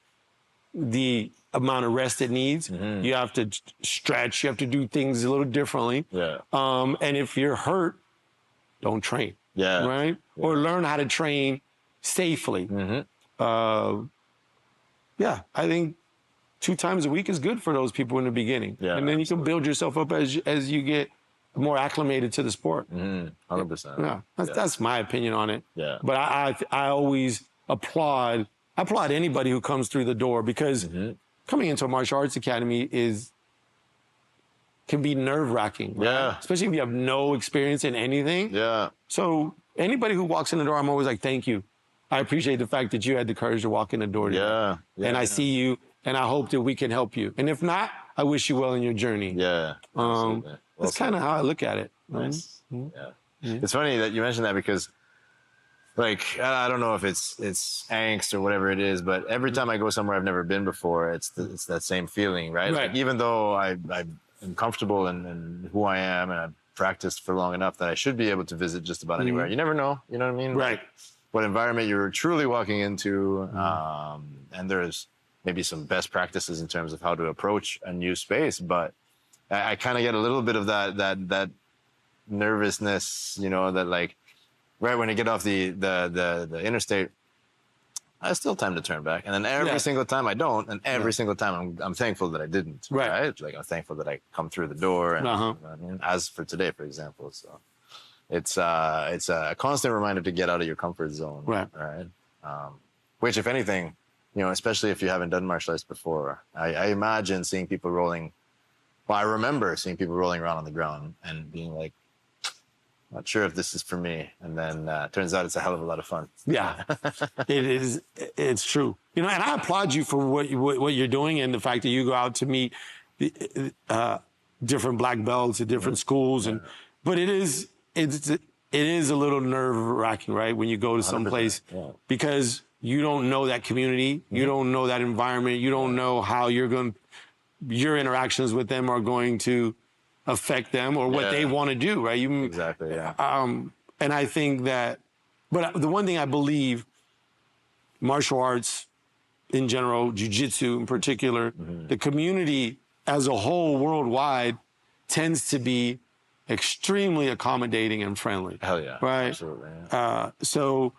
the amount of rest it needs. You have to stretch. You have to do things a little differently. And if you're hurt, don't train. Right? Or learn how to train safely. I think 2 times a week is good for those people in the beginning. And then you can build yourself up as you get more acclimated to the sport. 100%. Yeah, that's my opinion on it. But I always applaud anybody who comes through the door, because coming into a martial arts academy can be nerve-wracking. Right? Especially if you have no experience in anything. So anybody who walks in the door, I'm always like, thank you. I appreciate the fact that you had the courage to walk in the door today. And I see you, and I hope that we can help you. And if not, I wish you well in your journey. That's kind of how I look at it. Nice. It's funny that you mentioned that, because like, I don't know if it's angst or whatever it is, but every time I go somewhere I've never been before, it's that same feeling, right? Like, even though I'm comfortable in who I am, and I've practiced for long enough that I should be able to visit just about anywhere. You never know, you know what I mean? Right. What environment you're truly walking into, and there's maybe some best practices in terms of how to approach a new space, but I kind of get a little bit of that nervousness, you know, that like right when I get off the interstate, I still time to turn back, and then every single time I don't, and every single time I'm thankful that I didn't. Right? Like, I'm thankful that I come through the door, and you know what I mean? As for today, for example, so it's a constant reminder to get out of your comfort zone. Right. Which, if anything, you know, especially if you haven't done martial arts before, I imagine seeing people rolling. Well, I remember seeing people rolling around on the ground and being like, not sure if this is for me. And then turns out it's a hell of a lot of fun. Yeah, it is. It's true. You know, and I applaud you for what you're doing, and the fact that you go out to meet different black belts at different schools. But it is a little nerve-wracking, right? When you go to some place, because you don't know that community, you don't know that environment, you don't know how your interactions with them are going to affect them, or what they want to do, right? Exactly, and I think that, but the one thing I believe, martial arts in general, jiu-jitsu in particular, the community as a whole worldwide tends to be extremely accommodating and friendly. Hell yeah. Right? Absolutely. So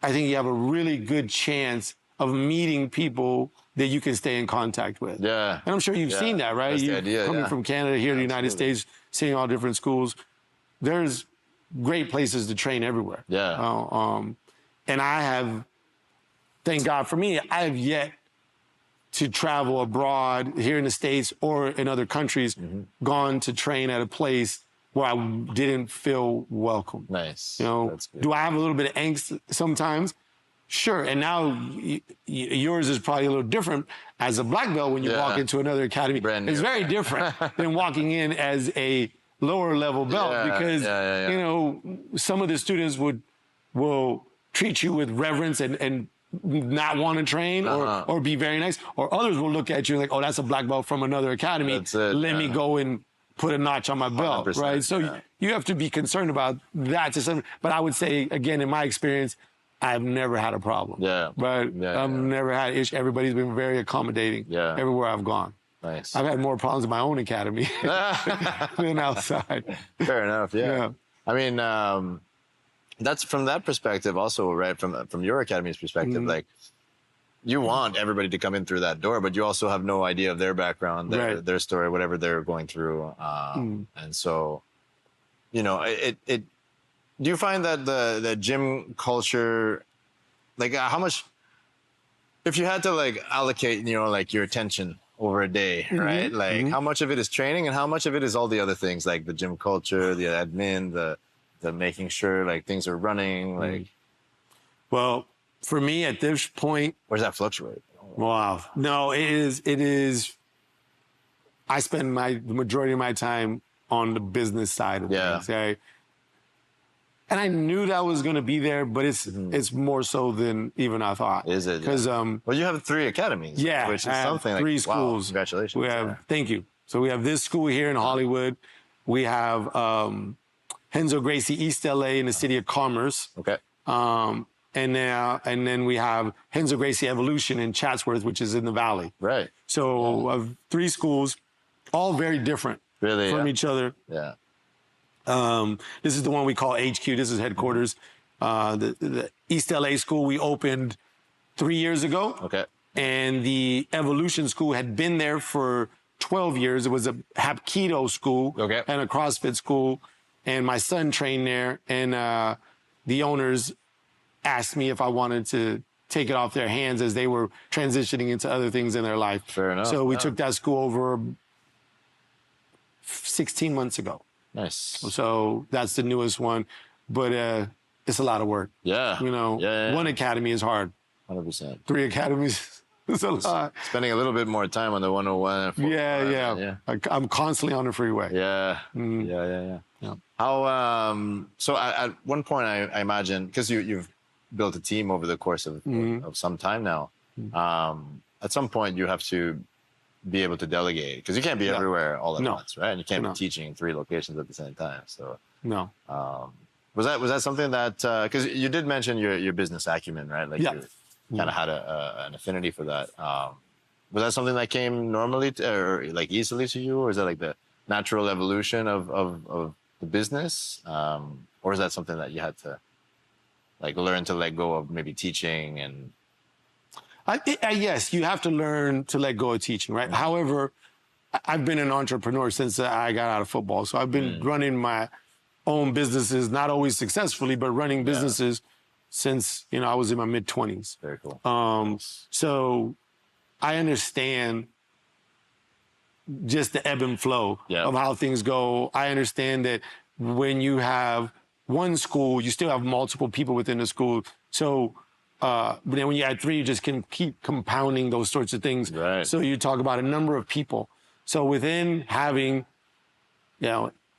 I think you have a really good chance of meeting people that you can stay in contact with. Yeah. And I'm sure you've seen that, right? That's the idea, coming from Canada here to the United States, seeing all different schools. There's great places to train everywhere. And I have, thank God for me, I have yet to travel abroad here in the States or in other countries, gone to train at a place where I didn't feel welcome. Nice. You know, do I have a little bit of angst sometimes? Sure. And now yours is probably a little different as a black belt when you walk into another academy. It's very different than walking in as a lower level belt, because you know, some of the students will treat you with reverence and not want to train or be very nice, or others will look at you like, oh, that's a black belt from another academy. Let me go and put a notch on my belt, right? So you have to be concerned about that to some. But I would say, again, in my experience, I've never had a problem. I've never had issue. Everybody's been very accommodating everywhere I've gone. Nice. I've had more problems in my own academy than outside. Fair enough. Yeah. I mean, that's from that perspective also, right? From your academy's perspective, like, you want everybody to come in through that door, but you also have no idea of their background, their story, whatever they're going through. And so, you know, do you find that the gym culture, like, how much, if you had to like allocate, you know, like your attention over a day, right? Like, how much of it is training and how much of it is all the other things, like the gym culture, the admin, the making sure like things are running, like? Well, for me at this point, or does that fluctuate? Wow. No, it is. I spend the majority of my time on the business side of things. Okay? And I knew that was going to be there, but it's more so than even I thought. Is it? Because well, you have 3 academies. Yeah, which is something 3 like, schools. Wow, congratulations. We have. Thank you. So we have this school here in Hollywood. We have Renzo Gracie East LA in the City of Commerce. Okay. and then we have Renzo Gracie Evolution in Chatsworth, which is in the Valley. Right. So of 3 schools, all very different from each other. Yeah. This is the one we call HQ. This is headquarters. The East LA school we opened 3 years ago. Okay. And the Evolution school had been there for 12 years. It was a Hapkido school and a CrossFit school. And my son trained there. And the owners asked me if I wanted to take it off their hands as they were transitioning into other things in their life. Fair enough. So we took that school over 16 months ago. Nice. So that's the newest one. But it's a lot of work. Yeah. You know, one academy is hard. 100%. 3 academies is a lot. Spending a little bit more time on the 101. Yeah. I'm constantly on the freeway. Yeah. Yeah. How, so at one point I imagine, because you've built a team over the course of some time now, at some point you have to be able to delegate, because you can't be everywhere all at once, right? And you can't be teaching in 3 locations at the same time. So was that something that, because you did mention your business acumen, right? Like you kind of had an affinity for that. Was that something that came normally or like easily to you, or is that like the natural evolution of the business, or is that something that you had to like learn to let go of, maybe teaching? And yes, you have to learn to let go of teaching, right? However, I've been an entrepreneur since I got out of football, so I've been running my own businesses, not always successfully, but running businesses since I was in my mid-20s. Very cool. So I understand just the ebb and flow of how things go. I understand that when you have one school, you still have multiple people within the school. So but then when you add 3, you just can keep compounding those sorts of things. Right. So you talk about a number of people. So within having,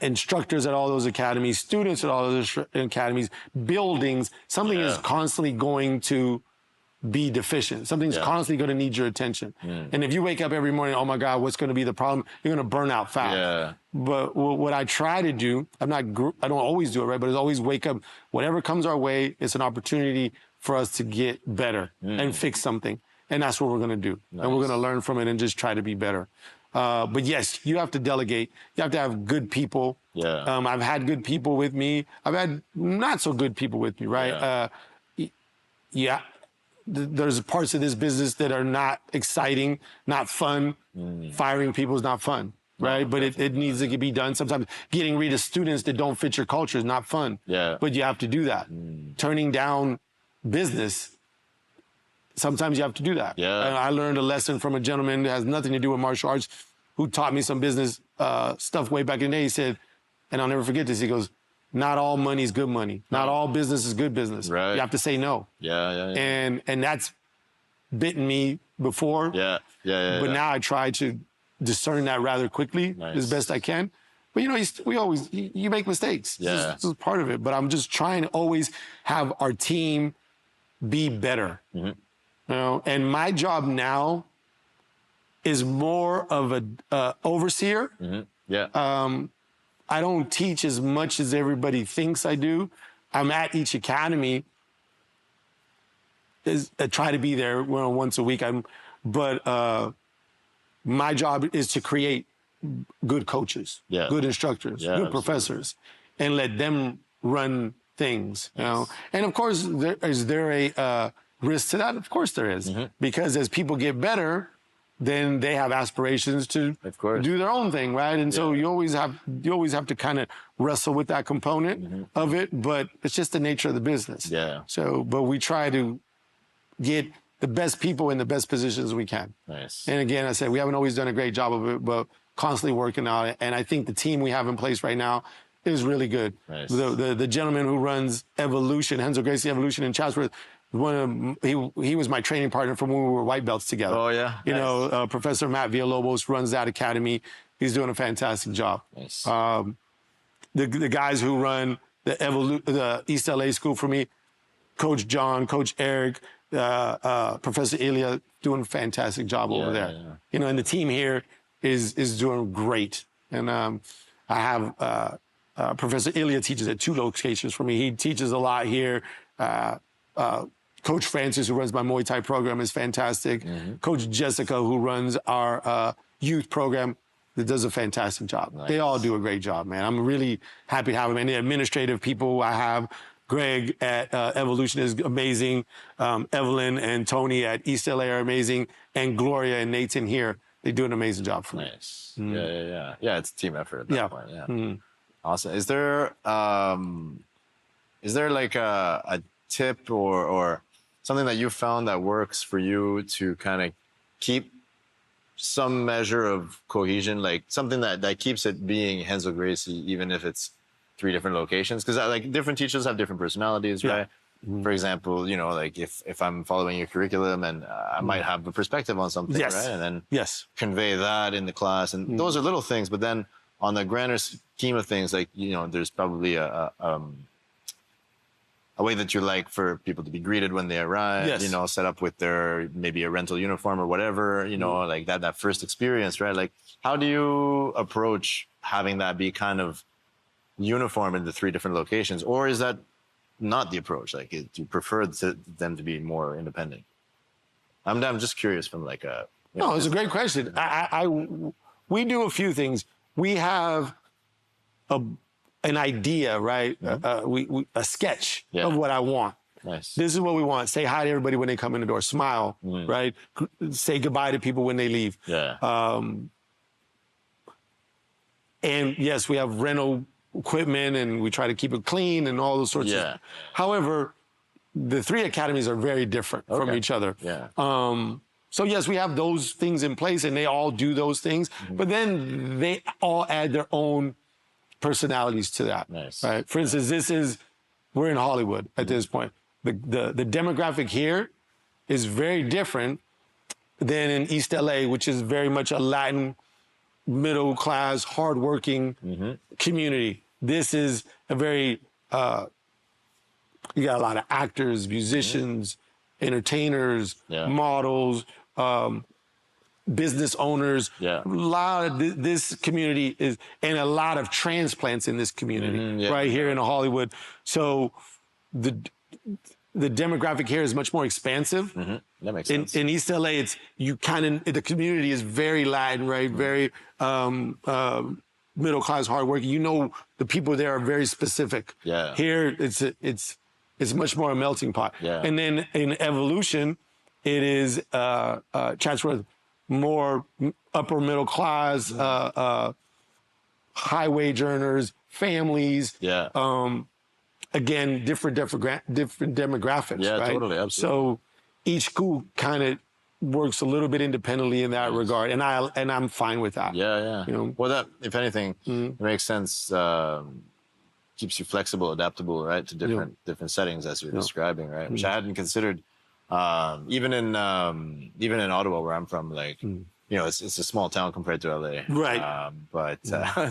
instructors at all those academies, students at all those academies, buildings, something is constantly going to be deficient. Something's constantly going to need your attention. And if you wake up every morning, oh my God, what's going to be the problem? You're going to burn out fast. Yeah. But what I try to do, I don't always do it, right? But it's always wake up. Whatever comes our way, it's an opportunity for us to get better and fix something. And that's what we're going to do. Nice. And we're going to learn from it and just try to be better. But yes, you have to delegate. You have to have good people. Yeah. I've had good people with me. I've had not so good people with me, right? There's parts of this business that are not exciting, not fun. Firing people is not fun, right? No, but it needs to be done. Sometimes getting rid of students that don't fit your culture is not fun. Yeah. But you have to do that. Turning down business, sometimes you have to do that. Yeah. And I learned a lesson from a gentleman that has nothing to do with martial arts who taught me some business stuff way back in the day. He said, and I'll never forget this, he goes, not all money is good money. Not all business is good business. Right. You have to say no. Yeah. And that's bitten me before. Yeah. But now I try to discern that rather quickly as best I can. But you make mistakes. Yeah. This is part of it. But I'm just trying to always have our team be better. And my job now is more of a overseer. I don't teach as much as everybody thinks I do. I'm at each academy. I try to be there once a week. But my job is to create good coaches, good instructors, good professors, and let them run things. You know? And of course, is there a risk to that? Of course there is, because as people get better, then they have aspirations to do their own thing, right? And so you always have to kind of wrestle with that component of it, but it's just the nature of the business. So, but we try to get the best people in the best positions we can. And again, I said, we haven't always done a great job of it, but constantly working on it. And I think the team we have in place right now is really good. The gentleman who runs Evolution, Renzo Gracie Evolution in Chatsworth, he was my training partner from when we were white belts together. Oh, yeah. You know, Professor Matt Villalobos runs that academy. He's doing a fantastic job. The guys who run the East LA school for me, Coach John, Coach Eric, Professor Ilya, doing a fantastic job over there. You know, and the team here is doing great. And I have Professor Ilya teaches at 2 locations for me. He teaches a lot here. Coach Francis, who runs my Muay Thai program, is fantastic. Coach Jessica, who runs our youth program, that does a fantastic job. Nice. They all do a great job, man. I'm really happy to have them. And the administrative people I have, Greg at Evolution is amazing. Evelyn and Tony at East LA are amazing. And Gloria and Nathan here, they do an amazing job for me. Nice. Yeah, it's a team effort at that point. Yeah. Awesome. Is there like a tip or something that you found that works for you to kind of keep some measure of cohesion, like something that keeps it being Renzo Gracie, even if it's 3 different locations? Because like different teachers have different personalities, right? For example, you know, like if I'm following your curriculum and I might have a perspective on something, right? And then convey that in the class. And those are little things, but then on the grander scheme of things, like, you know, there's probably a way that you like for people to be greeted when they arrive, you know, set up with their, maybe a rental uniform or whatever, you know, like that first experience, right? Like, how do you approach having that be kind of uniform in the 3 different locations? Or is that not the approach? Like, do you prefer them to be more independent? I'm just curious from like a... No, it's a great question. We do a few things. We have an idea, right? A sketch of what I want. Nice. This is what we want. Say hi to everybody when they come in the door. Smile, right? Say goodbye to people when they leave. And yes, we have rental equipment and we try to keep it clean and all those sorts of things. However, the 3 academies are very different from each other. So yes, we have those things in place and they all do those things, but then they all add their own personalities to that. Right? For instance, we're in Hollywood at this point. The demographic here is very different than in East LA, which is very much a Latin, middle class, hardworking community. This is a very, you got a lot of actors, musicians, entertainers, models, business owners. A lot of this community is, and a lot of transplants in this community right here in Hollywood. So the demographic here is much more expansive. That makes sense. In East LA, the community is very Latin, right? Very middle class, hardworking. You know, the people there are very specific. Here, it's much more a melting pot. And then in Evolution, it is Chatsworth, more upper middle class, high wage earners, families. Again, different demographics. Right? Totally, absolutely. So each school kind of works a little bit independently in that regard, and I'm fine with that. You know? Well, that, if anything, it makes sense. Keeps you flexible, adaptable, right, to different settings as you're describing, right? Which I hadn't considered. Even in Ottawa, where I'm from, like, you know, it's a small town compared to LA, right? But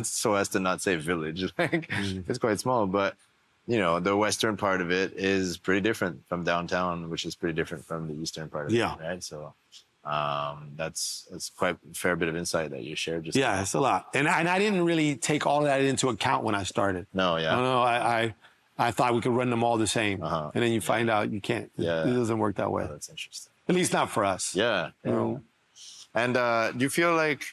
so as to not say village, like it's quite small. But you know, the western part of it is pretty different from downtown, which is pretty different from the eastern part of it, right? So that's quite a fair bit of insight that you shared. Just it's a lot, and I didn't really take all of that into account when I started. No, I thought we could run them all the same, and then you find out you can't. It doesn't work that way. Oh, that's interesting. At least not for us. You know? And do you feel like,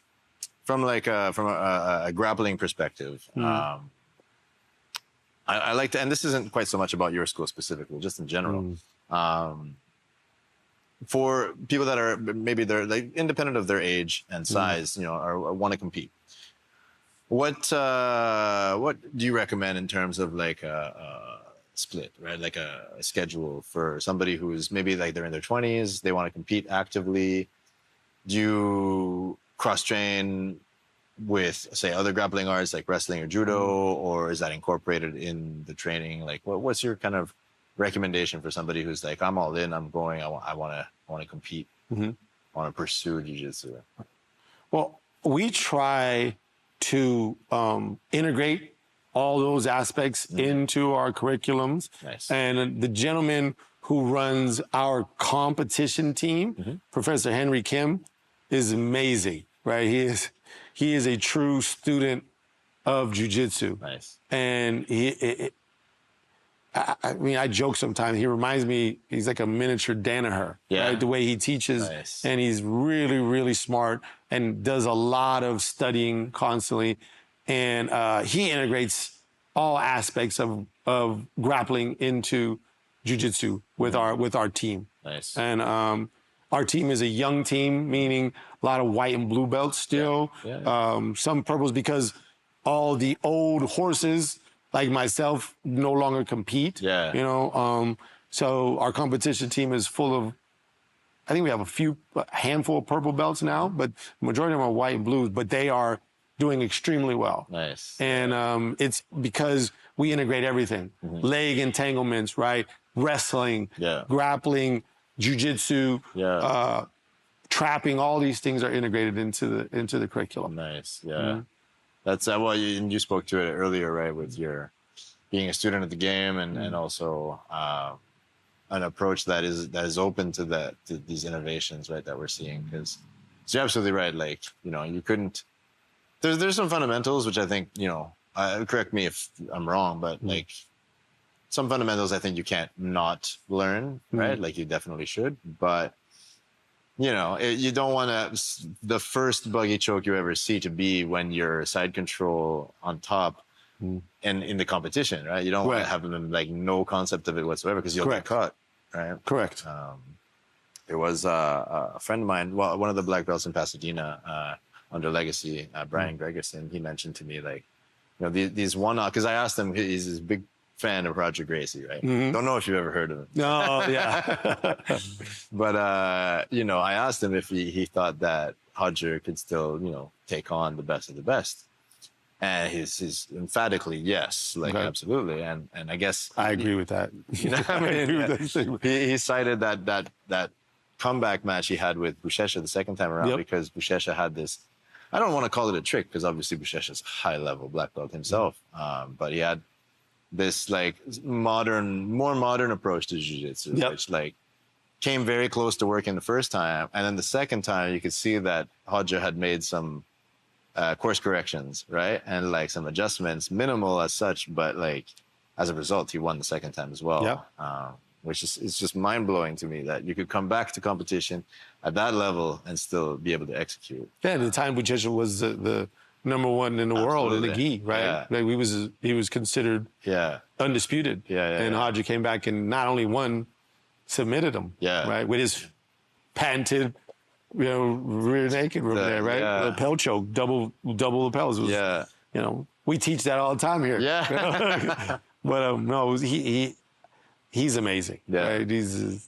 from a grappling perspective, I like to, and this isn't quite so much about your school specifically, just in general, for people that are maybe they're like independent of their age and size, you know, or want to compete. What do you recommend in terms of like a split, right? Like a schedule for somebody who's maybe like they're in their 20s, they want to compete actively. Do you cross-train with, say, other grappling arts like wrestling or judo, or is that incorporated in the training? Like, what's your kind of recommendation for somebody who's like, I'm all in, I'm going, I want to compete, I want to pursue jiu-jitsu? Well, we try to integrate all those aspects into our curriculums. And the gentleman who runs our competition team, Professor Henry Kim, is amazing, right? He is a true student of jiu-jitsu. And I mean, I joke sometimes. He reminds me, he's like a miniature Danaher, right? The way he teaches. Nice. And he's really, really smart and does a lot of studying constantly. And he integrates all aspects of grappling into jiu-jitsu with our team. Nice. And our team is a young team, meaning a lot of white and blue belts still. Some purples, because all the old horses like myself no longer compete. You know, so our competition team is full of, I think we have a handful of purple belts now, but the majority of them are white and blues, but they are doing extremely well. Nice. And it's because we integrate everything. Leg entanglements, right? Wrestling, grappling, jiu-jitsu, trapping, all these things are integrated into the curriculum. Nice. That's well, you spoke to it earlier, right? With your being a student of the game, and also an approach that is open to these innovations, right? That we're seeing, because you're absolutely right. Like, you know, you couldn't. There's some fundamentals which I think, you know, correct me if I'm wrong, but like some fundamentals I think you can't not learn, right? Like you definitely should, but you know, you don't want the first buggy choke you ever see to be when you're side control on top and in the competition, right? You don't want to have them like no concept of it whatsoever, because you'll get caught, right? Correct. There was a friend of mine, well, one of the black belts in Pasadena under Legacy, Brian Gregerson. He mentioned to me, like, you know, these one-off, because I asked him, he's this big fan of Roger Gracie, right? Don't know if you've ever heard of him. No, yeah. But, you know, I asked him if he thought that Roger could still, you know, take on the best of the best. And he's emphatically yes, like absolutely. And I guess I agree with that. You know, I mean, he cited that comeback match he had with Buchecha the second time around, because Buchecha had this, I don't want to call it a trick, because obviously Buchecha's a high-level black belt himself, but he had this like more modern approach to jiu-jitsu, which like came very close to working the first time, and then the second time you could see that Roger had made some course corrections, right, and like some adjustments, minimal as such, but like as a result he won the second time as well. Which is, it's just mind-blowing to me that you could come back to competition at that level and still be able to execute. Yeah, at the time Buchecha was the number one in the world in the gi, right? Like he was considered undisputed. And Roger came back and not only won, submitted him, right, with his patented, you know, rear naked from there, right? Lapel choke, double lapels. Was, you know, we teach that all the time here. But no, he's amazing. Right? He's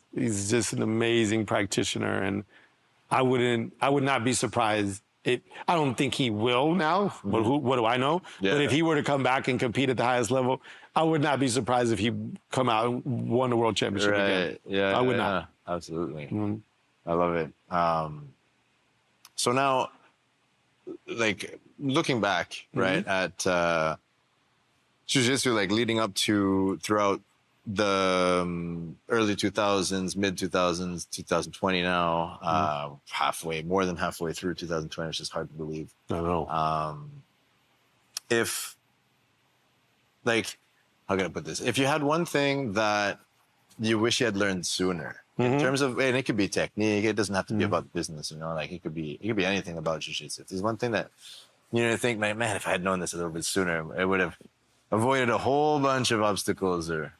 just an amazing practitioner, and I would not be surprised. I don't think he will now. But what do I know? But if he were to come back and compete at the highest level, I would not be surprised if he come out and won the world championship again. I would not. Absolutely. I love it. So now, like looking back, right, at jiu-jitsu, like leading up to throughout the early 2000s, mid 2000s, 2020 now, more than halfway through 2020, which is hard to believe. I know. If, like, how can I put this? If you had one thing that you wish you had learned sooner, in terms of, and it could be technique, it doesn't have to be about business, you know, like it could be anything about jiu-jitsu. If there's one thing that, you know, think, man, if I had known this a little bit sooner, it would have avoided a whole bunch of obstacles or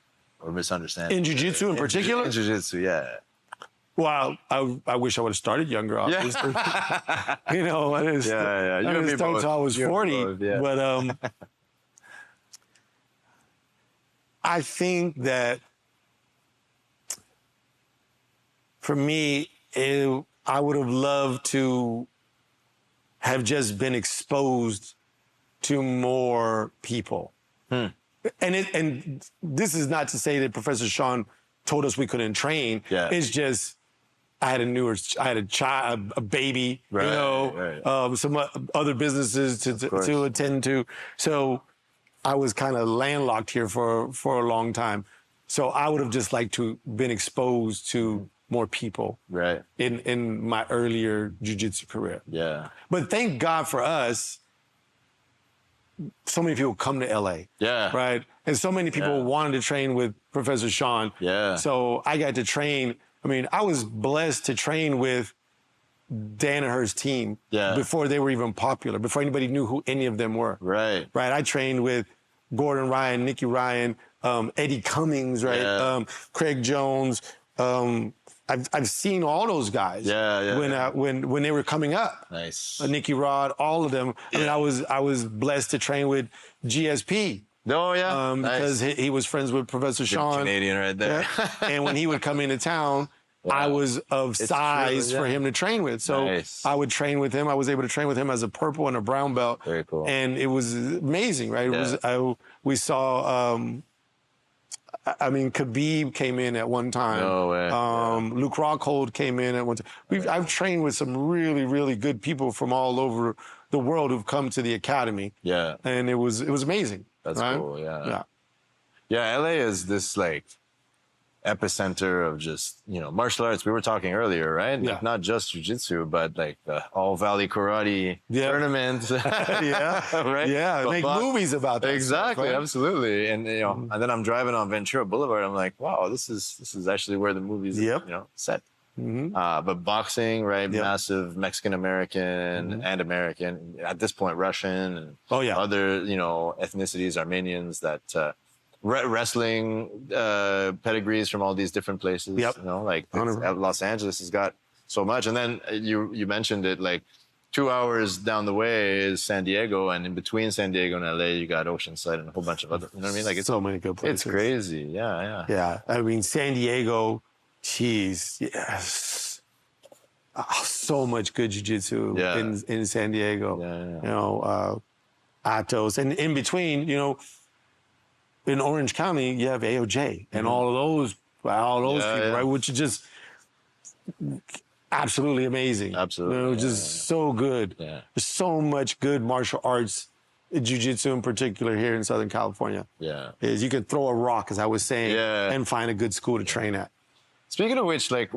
misunderstandings. In jiu-jitsu in particular? In jiu-jitsu, yeah. Well, I wish I would have started younger, obviously. You know, I just until I was 40. But I think that for me, I would have loved to have just been exposed to more people. And this is not to say that Professor Shawn told us we couldn't train. It's just I had a child, a baby, you know, some other businesses to attend to. So I was kind of landlocked here for a long time. So I would have just liked to been exposed to more people in my earlier jiu-jitsu career. But thank God for us, so many people come to LA. Yeah. Right. And so many people wanted to train with Professor Shawn. Yeah. So I got to train. I mean, I was blessed to train with Danaher's team before they were even popular, before anybody knew who any of them were. Right. Right. I trained with Gordon Ryan, Nicky Ryan, Eddie Cummings, right? Yeah. Craig Jones. I've seen all those guys when they were coming up. Nice. Nicky Rod, all of them. I mean, I was blessed to train with GSP. Oh yeah, because he was friends with Professor Shawn. Canadian right there. And when he would come into town, I was of size for him to train with. So I would train with him. I was able to train with him as a purple and a brown belt. Very cool. And it was amazing, right? We saw, I mean, Khabib came in at one time. No way. Luke Rockhold came in at one time. I've trained with some really, really good people from all over the world who've come to the academy. Yeah. And it was amazing. That's cool, yeah. Yeah, LA is this like epicenter of just, martial arts. We were talking earlier, right? Yeah. Like, not just jiu-jitsu, but like the All Valley Karate tournament. Right? Yeah, make movies about that. Exactly, stuff, right? absolutely. And and then I'm driving on Ventura Boulevard. I'm like, wow, this is actually where the movie's set. But boxing, right? Massive Mexican American and American. At this point, Russian and other ethnicities, Armenians that. Wrestling pedigrees from all these different places. Like Los Angeles has got so much. And then you mentioned it, like 2 hours down the way is San Diego, and in between San Diego and LA, you got Oceanside and a whole bunch of other. You know what I mean? Like it's so many good places. It's crazy. Yeah. Yeah. I mean, San Diego, geez, yes. So much good jiu-jitsu in San Diego. Atos, and in between, in Orange County, you have AOJ and all those people, right? Which is just absolutely amazing. Absolutely. Just so good. Yeah. There's so much good martial arts, jiu-jitsu in particular here in Southern California. Yeah. You could throw a rock, as I was saying, and find a good school to train at. Speaking of which, like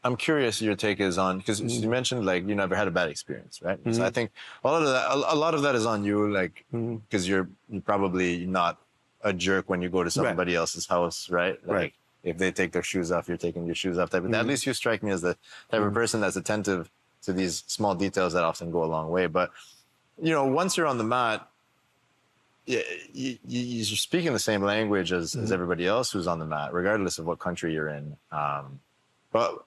I'm curious your take is on, because you mentioned like you never had a bad experience, right? So I think a lot of that is on you, like because you're probably not a jerk when you go to somebody else's house, right? Like if they take their shoes off, you're taking your shoes off. At least you strike me as the type of person that's attentive to these small details that often go a long way. But once you're on the mat, you're speaking the same language as everybody else who's on the mat, regardless of what country you're in. But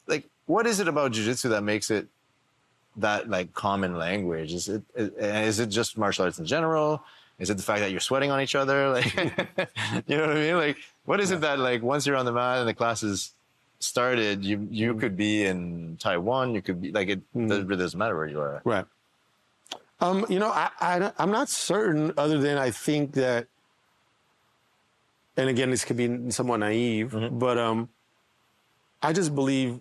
like, what is it about jiu-jitsu that makes it that like common language? Is it just martial arts in general? Is it the fact that you're sweating on each other? Like, you know what I mean? Like, what is it that like once you're on the mat and the class is started, you could be in Taiwan, you could be like, it doesn't matter where you are. Right. I'm not certain, other than I think that, and again, this could be somewhat naive, but I just believe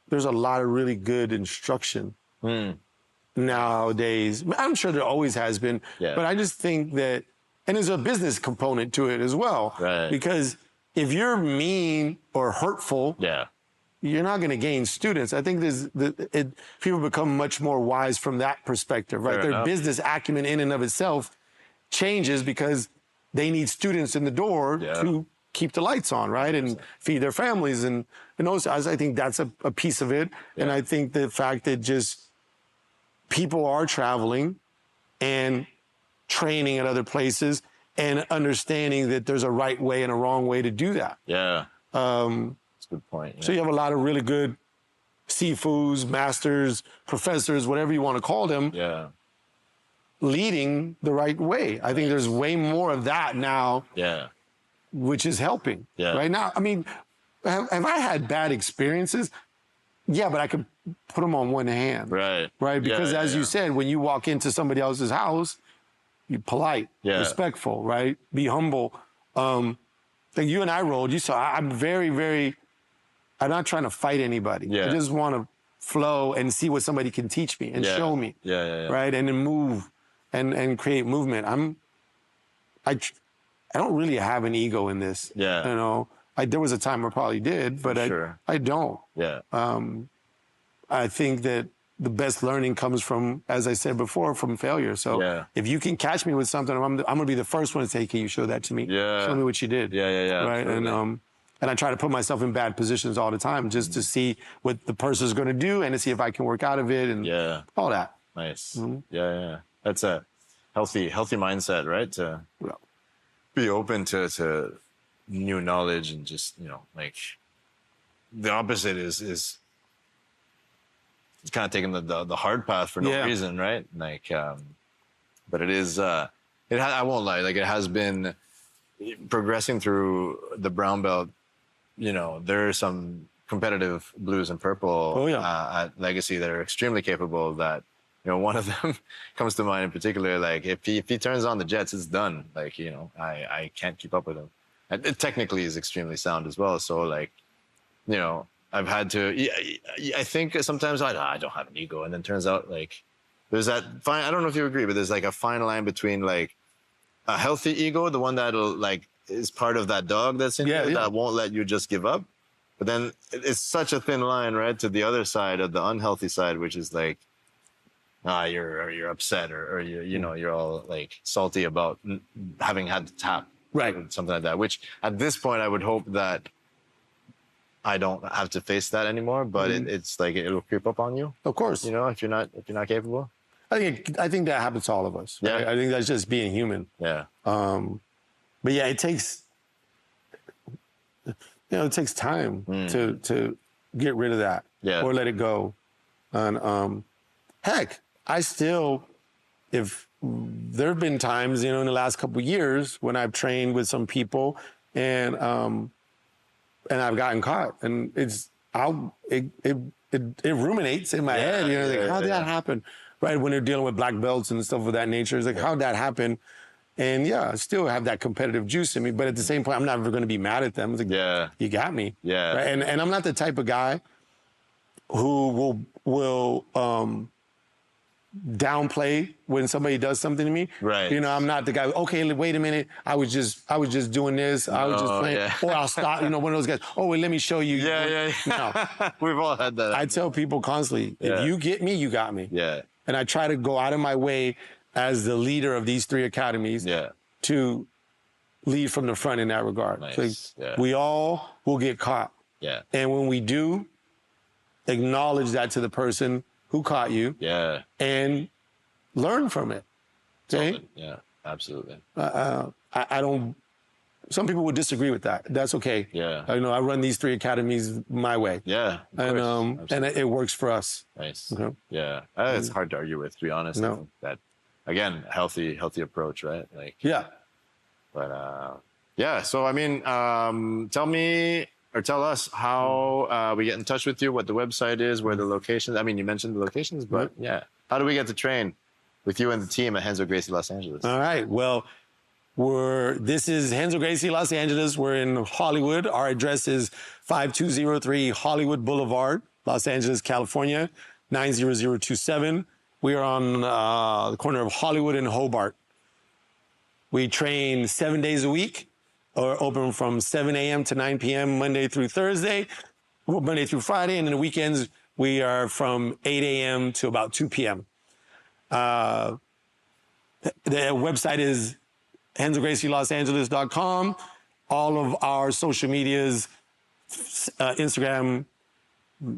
there's a lot of really good instruction nowadays. I'm sure there always has been, but I just think that, and there's a business component to it as well. Right. Because if you're mean or hurtful, you're not going to gain students. I think people become much more wise from that perspective, right? Their business acumen in and of itself changes because they need students in the door to keep the lights on, right? And feed their families. And those, I think that's a piece of it. And I think the fact that just people are traveling and training at other places and understanding that there's a right way and a wrong way to do that. Yeah. That's a good point. So you have a lot of really good Sifus, masters, professors, whatever you want to call them, leading the right way. I think there's way more of that now, which is helping. Right now, I mean, have I had bad experiences? Yeah, but I could put them on one hand. Right. Because as you said, when you walk into somebody else's house, you're polite, respectful, right? Be humble. Like you and I rolled, you saw, I'm very, very, I'm not trying to fight anybody. I just want to flow and see what somebody can teach me and show me. Right? And then move and create movement. I don't really have an ego in this. There was a time I probably did, but I don't. I think that the best learning comes from, as I said before, from failure. So if you can catch me with something, I'm gonna be the first one to say, "Can you show that to me? Show me what you did." Right, absolutely. And I try to put myself in bad positions all the time just to see what the person's going to do and to see if I can work out of it and all that. Nice. That's a healthy mindset, right? To be open to new knowledge and just, you know, like the opposite is kind of taking the hard path for no reason, right? Like, but it is, I won't lie, like it has been progressing through the brown belt. You know, there are some competitive blues and purple at Legacy that are extremely capable. That, you know, one of them comes to mind in particular. Like if he turns on the jets, it's done. Like, you know, I can't keep up with him. And it technically is extremely sound as well. So like, you know, I've had to. I think sometimes I don't have an ego, and then turns out like there's that fine. I don't know if you agree, but there's like a fine line between like a healthy ego, the one that'll like is part of that dog that's in you that won't let you just give up. But then it's such a thin line, right, to the other side of the unhealthy side, which is like, you're upset or you know, you're all like salty about having had to tap, right, or something like that. Which at this point, I would hope that I don't have to face that anymore. But it's like it'll creep up on you. Of course, you know, if you're not capable. I think that happens to all of us. Right? I think that's just being human. But yeah, it takes, you know, it takes time to get rid of that or let it go. And heck, I still, if there have been times, you know, in the last couple of years when I've trained with some people and I've gotten caught, and it ruminates in my head. You know, like how did that happen? Right, when they're dealing with black belts and stuff of that nature, it's like how'd that happen? And I still have that competitive juice in me, but at the same point, I'm never going to be mad at them. It's like, you got me. Right? And I'm not the type of guy who will downplay when somebody does something to me. Right. You know, I'm not the guy. Okay, wait a minute. I was just doing this. I was just playing. Or I'll stop. You know, one of those guys. Oh, wait, let me show you. No. We've all had that. I tell people constantly, if you get me, you got me. And I try to go out of my way as the leader of these 3 academies to lead from the front in that regard. Nice. So we all will get caught. And when we do, acknowledge that to the person who caught you and learn from it. Okay? Yeah, absolutely. I don't, some people would disagree with that. That's okay. I know I run these 3 academies my way. And it works for us. Nice. Okay? It's hard to argue with, to be honest. No. I think that, again, healthy approach, right? Like, but so I mean, tell us how we get in touch with you, what the website is, where the locations. I mean, you mentioned the locations, but how do we get to train with you and the team at Renzo Gracie Los Angeles? All right, well, this is Renzo Gracie Los Angeles. We're in Hollywood. Our address is 5203 Hollywood Boulevard, Los Angeles, California, 90027. We are on the corner of Hollywood and Hobart. We train 7 days a week, or open from 7 a.m. to 9 p.m. Monday through Friday, and then the weekends we are from 8 a.m. to about 2 p.m. The website is RenzoGracieLosAngeles.com. All of our social medias, Instagram,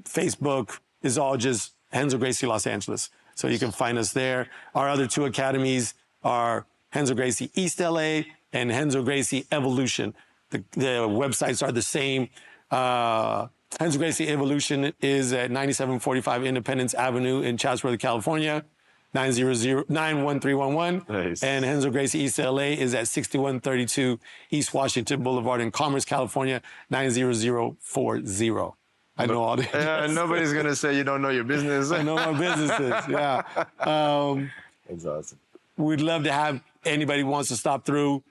Facebook, is all just Renzo Gracie Los Angeles. So you can find us there. Our other 2 academies are Renzo Gracie East LA and Renzo Gracie Evolution. The websites are the same. Renzo Gracie Evolution is at 9745 Independence Avenue in Chatsworth, California, 91311. Nice. And Renzo Gracie East LA is at 6132 East Washington Boulevard in Commerce, California, 90040. I know all the nobody's going to say you don't know your business. I know my businesses, That's awesome. We'd love to have anybody who wants to stop through.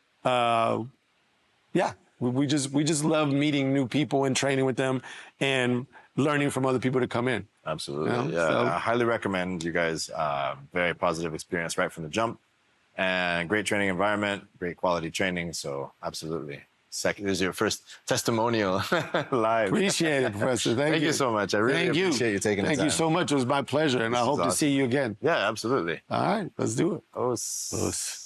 We just love meeting new people and training with them and learning from other people to come in. Absolutely. You know? So, I highly recommend you guys. Very positive experience right from the jump, and great training environment, great quality training. So absolutely. second. This is your first testimonial live. Appreciate it, Professor. Thank you. You so much. I really appreciate you taking the time. Thank you so much. It was my pleasure, and I hope to see you again. Yeah, absolutely. All right, let's do it. Os.